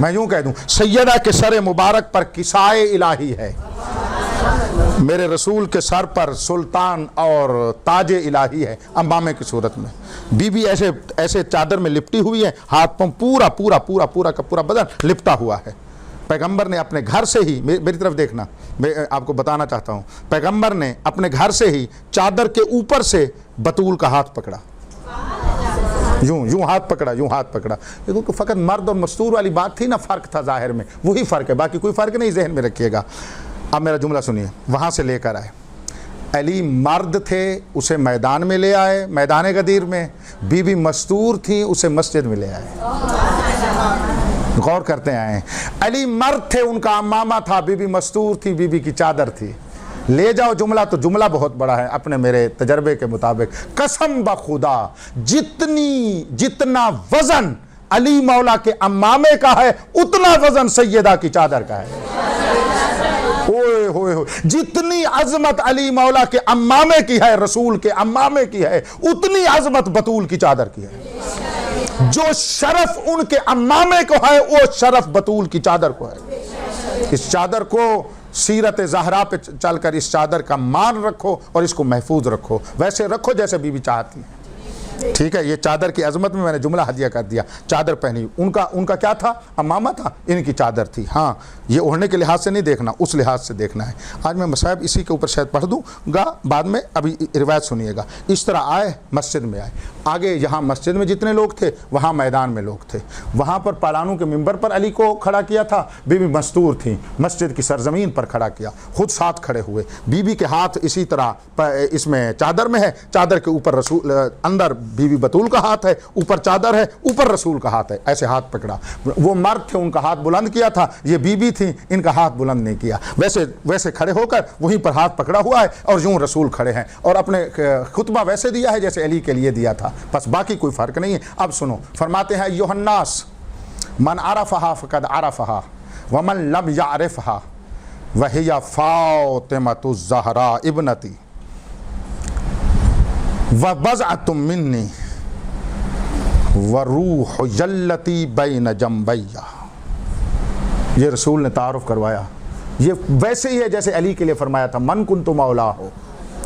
میں یوں کہہ دوں سیدہ کے سر مبارک پر کسائے الہی ہے، میرے رسول کے سر پر سلطان اور تاج الہی ہے امامے کی صورت میں۔ بی بی ایسے چادر میں لپٹی ہوئی ہے، ہاتھ پاؤں پورا پورا پورا پورا کا پورا بدن لپٹا ہوا ہے۔ پیغمبر نے اپنے گھر سے ہی، میری طرف دیکھنا، میں آپ کو بتانا چاہتا ہوں، پیغمبر نے اپنے گھر سے ہی چادر کے اوپر سے بطول کا ہاتھ پکڑا، یوں ہاتھ پکڑا، یوں ہاتھ پکڑا۔ کیونکہ فقط مرد اور مستور والی بات تھی نا، فرق تھا ظاہر میں، وہی فرق ہے، باقی کوئی فرق نہیں، ذہن میں رکھیے گا۔ اب میرا جملہ سنیے، وہاں سے لے کر آئے، علی مرد تھے اسے میدان میں لے آئے، میدان غدیر میں، بی بی مستور تھی اسے مسجد میں لے آئے۔ غور کرتے آئے، علی مرد تھے ان کا امامہ تھا، بی بی مستور تھی، بی بی کی چادر تھی۔ لے جاؤ جملہ، تو جملہ بہت بڑا ہے اپنے میرے تجربے کے مطابق، قسم بخدا جتنا وزن علی مولا کے امامے کا ہے اتنا وزن سیدہ کی چادر کا ہے۔ ہوئے ہوئے ہوئے، جتنی عظمت علی مولا کے امامے کی ہے، رسول کے امامے کی ہے، اتنی عظمت بطول کی چادر کی ہے۔ جو شرف ان کے امامے کو ہے وہ شرف بطول کی چادر کو ہے۔ اس چادر کو سیرت زہرا پہ چل کر اس چادر کا مان رکھو اور اس کو محفوظ رکھو، ویسے رکھو جیسے بی بی چاہتی ہے۔ ٹھیک ہے، یہ چادر کی عظمت میں نے جملہ ہدیہ کر دیا، چادر پہنی، ان کا کیا تھا؟ امامہ تھا، ان کی چادر تھی۔ ہاں، یہ اوڑھنے کے لحاظ سے نہیں دیکھنا، اس لحاظ سے دیکھنا ہے۔ آج میں مصائب اسی کے اوپر شاید پڑھ دوں گا بعد میں، ابھی روایت سنیے گا۔ اس طرح آئے، مسجد میں آئے، آگے یہاں مسجد میں جتنے لوگ تھے وہاں میدان میں لوگ تھے۔ وہاں پر پالانوں کے منبر پر علی کو کھڑا کیا تھا، بی بی مستور تھیں، مسجد کی سرزمین پر کھڑا کیا، خود ساتھ کھڑے ہوئے۔ بی بی کے ہاتھ اسی طرح اس میں چادر میں ہے، چادر کے اوپر رسول، اندر بی بی بطول کا ہاتھ ہے، اوپر چادر ہے، اوپر رسول کا ہاتھ ہے، ایسے ہاتھ پکڑا۔ وہ مرد تھے، ان کا ہاتھ بلند کیا تھا، یہ بی بی تھی، ان کا ہاتھ بلند نہیں کیا، ویسے کھڑے ہو کر وہیں پر ہاتھ پکڑا ہوا ہے، اور یوں رسول کھڑے ہیں، اور اپنے خطبہ ویسے دیا ہے جیسے علی کے لیے دیا تھا، بس باقی کوئی فرق نہیں ہے۔ اب سنو، فرماتے ہیں ایھا الناس من عرفھا فقد عرفھا ومن لم یعرفھا وہی فاطمۃ الزہراء ابنتی وبضعۃ منی وروح جلتی بین جنبی۔ یہ رسول نے تعارف کروایا، یہ ویسے ہی ہے جیسے علی کے لیے فرمایا تھا، من کنت مولا ہو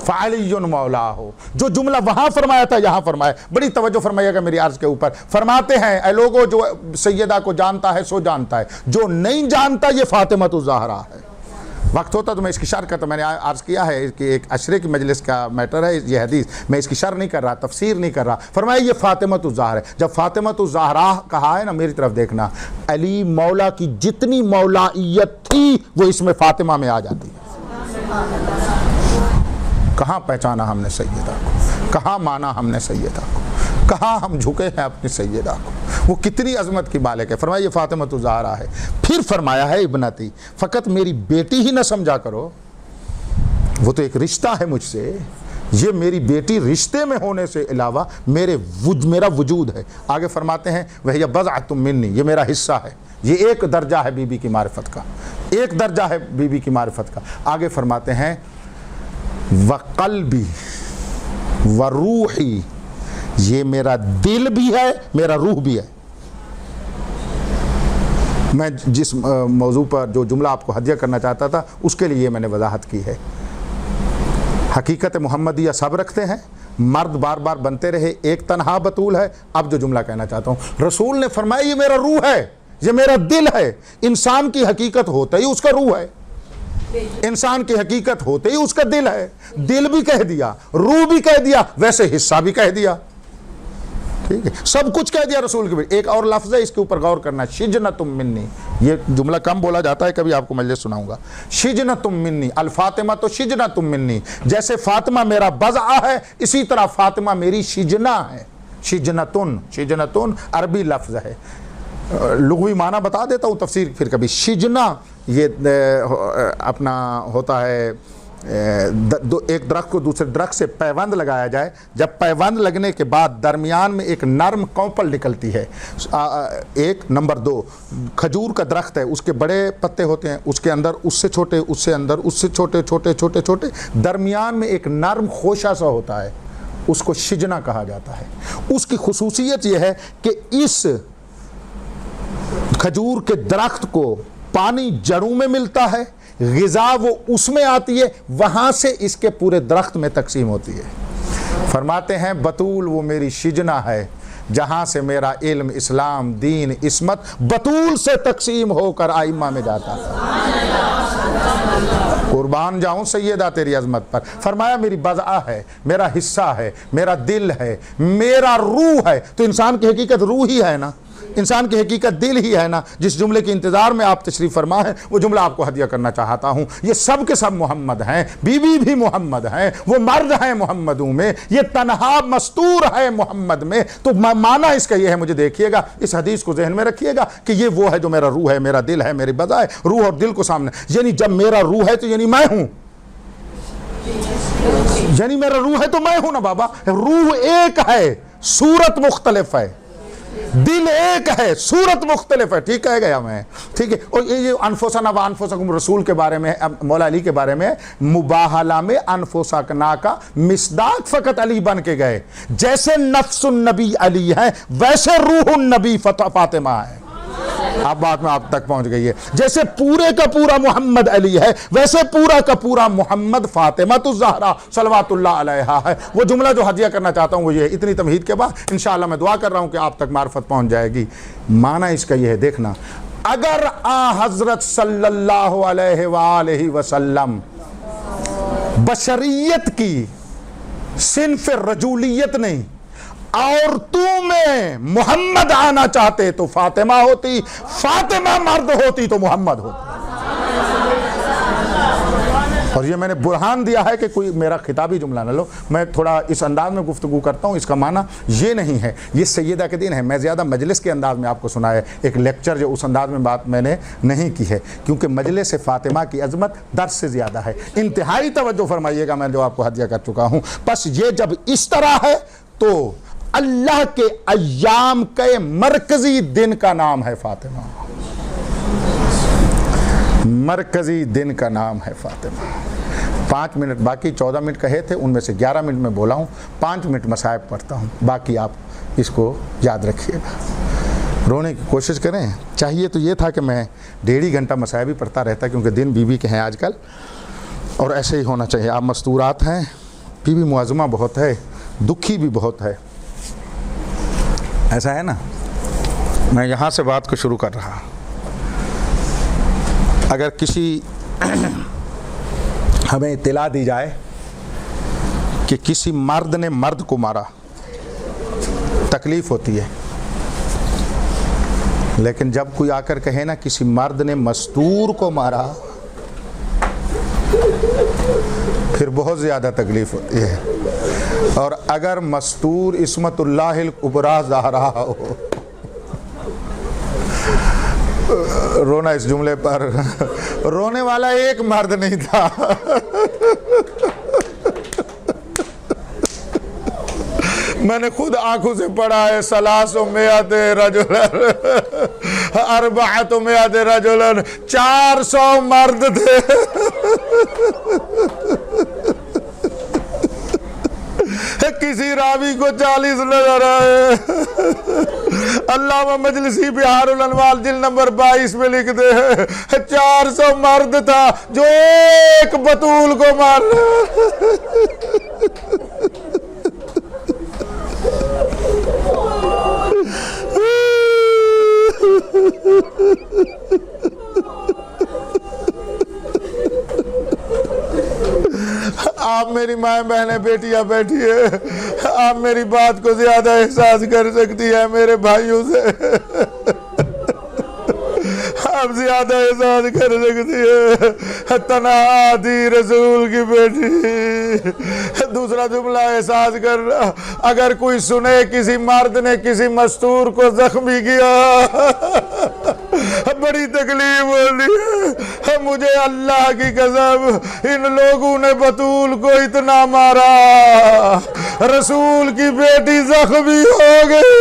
فعلی مولا ہو۔ جو جملہ وہاں فرمایا تھا یہاں فرمایا، بڑی توجہ فرمائیے گا میری عرض کے اوپر۔ فرماتے ہیں اے لوگوں، جو سیدہ کو جانتا ہے سو جانتا ہے، جو نہیں جانتا یہ فاطمۃ الزہراء ہے۔ وقت ہوتا تو میں اس کی شرح کرتا، میں نے عرض کیا ہے کہ ایک عشرے کی مجلس کا میٹر ہے یہ حدیث، میں اس کی شرح نہیں کر رہا، تفسیر نہیں کر رہا۔ فرمایا یہ فاطمۃ الزہراء ہے۔ جب فاطمۃ الزہراء کہا ہے نا، میری طرف دیکھنا، علی مولا کی جتنی مولائیت تھی وہ اس میں فاطمہ میں آ جاتی ہے۔ کہاں پہچانا ہم نے سیدہ کو، کہاں مانا ہم نے سیدہ کو، کہاں ہم جھکے ہیں اپنی سیدہ کو، وہ کتنی عظمت کی مالک ہے۔ فرمایا یہ فاطمۃ الزہراء ہے۔ پھر فرمایا ہے ابنتی، فقط میری بیٹی ہی نہ سمجھا کرو، وہ تو ایک رشتہ ہے مجھ سے، یہ میری بیٹی رشتے میں ہونے سے علاوہ میرا وجود ہے۔ آگے فرماتے ہیں وہی بضعۃ منی، یہ میرا حصہ ہے، یہ ایک درجہ ہے بی بی کی معرفت کا، ایک درجہ ہے بی بی کی معرفت کا۔ آگے فرماتے ہیں وقلبی وروحی، یہ میرا دل بھی ہے میرا روح بھی ہے۔ میں جس موضوع پر جو جملہ آپ کو ہدیہ کرنا چاہتا تھا اس کے لیے میں نے وضاحت کی ہے۔ حقیقت محمدیہ سب رکھتے ہیں، مرد بار بار بنتے رہے، ایک تنہا بطول ہے۔ اب جو جملہ کہنا چاہتا ہوں، رسول نے فرمایا یہ میرا روح ہے، یہ میرا دل ہے۔ انسان کی حقیقت ہوتا ہی اس کا روح ہے، انسان کی حقیقت ہوتے ہی اس کا دل ہے۔ دل بھی کہہ دیا، روح بھی کہہ دیا، ویسے حصہ بھی کہہ دیا، ٹھیک ہے، سب کچھ کہہ دیا رسول کے بھی۔ ایک اور لفظ ہے، اس کے اوپر غور کرنا، شجنۃ منی، یہ جملہ کم بولا جاتا ہے، کبھی آپ کو مجلس سناؤں گا۔ شجنۃ منی، الفاطمہ تو شجنۃ منی، جیسے فاطمہ میرا بضعہ ہے اسی طرح فاطمہ میری شجنہ ہے۔ شجنتن عربی لفظ ہے، لغوی معنی بتا دیتا ہوں، تفسیر پھر کبھی۔ شجنہ یہ اپنا ہوتا ہے ایک درخت کو دوسرے درخت سے پیوند لگایا جائے، جب پیوند لگنے کے بعد درمیان میں ایک نرم کونپل نکلتی ہے، ایک نمبر دو، کھجور کا درخت ہے، اس کے بڑے پتے ہوتے ہیں، اس کے اندر اس سے چھوٹے، اس سے اندر اس سے چھوٹے چھوٹے چھوٹے چھوٹے، درمیان میں ایک نرم خوشہ سا ہوتا ہے، اس کو شجنا کہا جاتا ہے۔ اس کی خصوصیت یہ ہے کہ اس کھجور کے درخت کو پانی جڑوں میں ملتا ہے، غذا وہ اس میں آتی ہے، وہاں سے اس کے پورے درخت میں تقسیم ہوتی ہے۔ فرماتے ہیں بطول وہ میری شجنا ہے جہاں سے میرا علم، اسلام، دین، عصمت بطول سے تقسیم ہو کر آئمہ میں جاتا ہے۔ قربان جاؤں سیدہ تیری عظمت پر۔ فرمایا میری بضع ہے، میرا حصہ ہے، میرا دل ہے، میرا روح ہے۔ تو انسان کی حقیقت روح ہی ہے نا، انسان کی حقیقت دل ہی ہے نا۔ جس جملے کے انتظار میں آپ تشریف فرما ہے وہ جملہ آپ کو ہدیہ کرنا چاہتا ہوں۔ یہ سب کے سب محمد ہیں، بیوی بھی محمد ہیں، وہ مرد ہیں محمدوں میں، یہ تنہا مستور ہے محمد میں۔ تو معنی اس کا یہ ہے، مجھے دیکھیے گا، اس حدیث کو ذہن میں رکھیے گا کہ یہ وہ ہے جو میرا روح ہے، میرا دل ہے، میری بضع ہے۔ روح اور دل کو سامنے، یعنی جب میرا روح ہے تو یعنی میں ہوں، یعنی میرا روح ہے تو میں ہوں نا بابا۔ روح ایک ہے، صورت مختلف ہے، دل ایک ہے، صورت مختلف ہے، ٹھیک کہہ گیا میں، ٹھیک ہے۔ اور یہ انفسنا و انفسکم رسول کے بارے میں، مولا علی کے بارے میں مباہلہ میں انفسکنا کا مصداق فقط علی بن کے گئے۔ جیسے نفس النبی علی ہے ویسے روح النبی فاطمہ ہے۔ اب بات میں آپ تک پہنچ گئی ہے۔ جیسے پورے کا پورا محمد علی ہے ویسے پورا کا پورا محمد فاطمہ الزہرا صلوات اللہ علیہا ہے۔ وہ جملہ جو ہدیہ کرنا چاہتا ہوں وہ یہ، اتنی تمہید کے بعد انشاءاللہ میں دعا کر رہا ہوں کہ آپ تک معرفت پہنچ جائے گی۔ معنی اس کا یہ ہے، دیکھنا، اگر حضرت صلی اللہ علیہ وآلہ وسلم بشریت کی صنف رجولیت نہیں، عورتوں میں محمد آنا چاہتے تو فاطمہ ہوتی، فاطمہ مرد ہوتی تو محمد ہوتی۔ اور یہ میں نے برہان دیا ہے کہ کوئی میرا خطابی جملہ نہ لو، میں تھوڑا اس انداز میں گفتگو کرتا ہوں، اس کا معنی یہ نہیں ہے، یہ سیدہ کے دین ہے۔ میں زیادہ مجلس کے انداز میں آپ کو سنا ہے، ایک لیکچر جو اس انداز میں بات میں نے نہیں کی ہے، کیونکہ مجلس فاطمہ کی عظمت درس سے زیادہ ہے۔ انتہائی توجہ فرمائیے گا، میں جو آپ کو ہدیہ کر چکا ہوں۔ بس یہ جب اس طرح ہے تو اللہ کے ایام کے مرکزی دن کا نام ہے فاطمہ، مرکزی دن کا نام ہے فاطمہ۔ 5 منٹ باقی، 14 منٹ کہے تھے، ان میں سے 11 منٹ میں بولا ہوں، 5 منٹ مصائب پڑھتا ہوں، باقی آپ اس کو یاد رکھیے گا، رونے کی کوشش کریں۔ چاہیے تو یہ تھا کہ میں 1.5 گھنٹہ مصائب ہی پڑھتا رہتا، کیونکہ دن بیوی کے ہیں آج کل، اور ایسے ہی ہونا چاہیے۔ آپ مستورات ہیں، بیوی معظمہ بہت ہے، دکھی بھی بہت ہے، ایسا ہے نا۔ میں یہاں سے بات کو شروع کر رہا، اگر کسی ہمیں اطلاع دی جائے کہ کسی مرد نے مرد کو مارا، تکلیف ہوتی ہے، لیکن جب کوئی آ کر کہے نا کسی مرد نے مستور کو مارا، پھر بہت زیادہ تکلیف ہوتی ہے۔ اور اگر مستور عصمت اللہ الکبریٰ زہرا ہو، رونا اس جملے پر، رونے والا ایک مرد نہیں تھا، میں نے خود آنکھوں سے پڑھا ہے، 300 رجلن 400 رجلن، 400 مرد تھے۔ کسی راوی کو 40 نظر آئے۔ علامہ مجلسی بہار الانوار جلد نمبر 22 میں لکھتے ہیں 400 مرد تھا جو ایک بطول کو مار آپ میری مائیں بہنیں بیٹیاں بیٹھیے، آپ میری بات کو زیادہ احساس کر سکتی ہے میرے بھائیوں سے، آپ زیادہ احساس کر سکتی ہے، تنہا تھی رسول کی بیٹی۔ دوسرا جملہ احساس کر رہا، اگر کوئی سنے کسی مرد نے کسی مستور کو زخمی کیا بڑی تکلیف ہوتی ہے، مجھے اللہ کی قسم ان لوگوں نے بطول کو اتنا مارا رسول کی بیٹی زخمی ہو گئی۔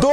2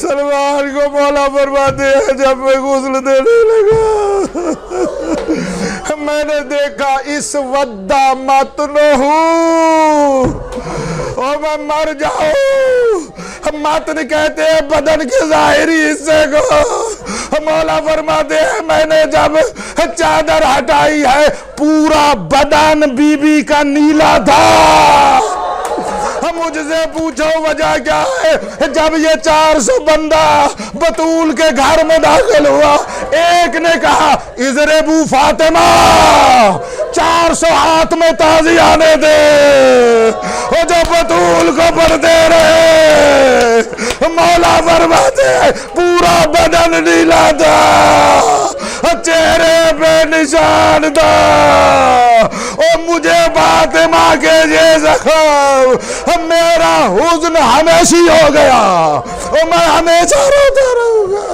سلمان کو مولا فرماتے ہیں جب میں غسل دینے لگا میں نے دیکھا اس ودہ متنہو اور میں مر جاؤں، متن کہتے ہیں بدن کے ظاہری حصے کو، مولا فرماتے ہیں میں نے جب چادر ہٹائی ہے پورا بدن بی بی کا نیلا تھا۔ مجھ سے پوچھو وجہ کیا ہے؟ جب یہ 400 بندہ بطول کے گھر میں داخل ہوا، ایک نے کہا اضربو فاطمہ، 400 ہاتھ میں تازی آنے دے، وہ جو بطول کو پڑھتے رہے، مولا فرماتے ہیں پورا بدن نیلا تھا، چہرے پہ نشان تھا، اور مجھے فاطمہ کے یہ زخم میرا حزن ہمیشی ہو گیا اور میں ہمیشہ روتا رہوں گا۔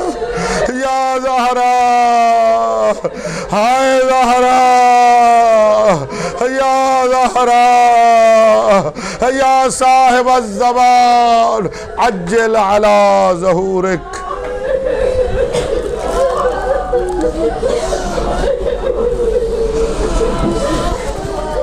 یا زہرا، ہائے زہرا، یا زہرا، یا صاحب الزمان عجل علی ظہورک۔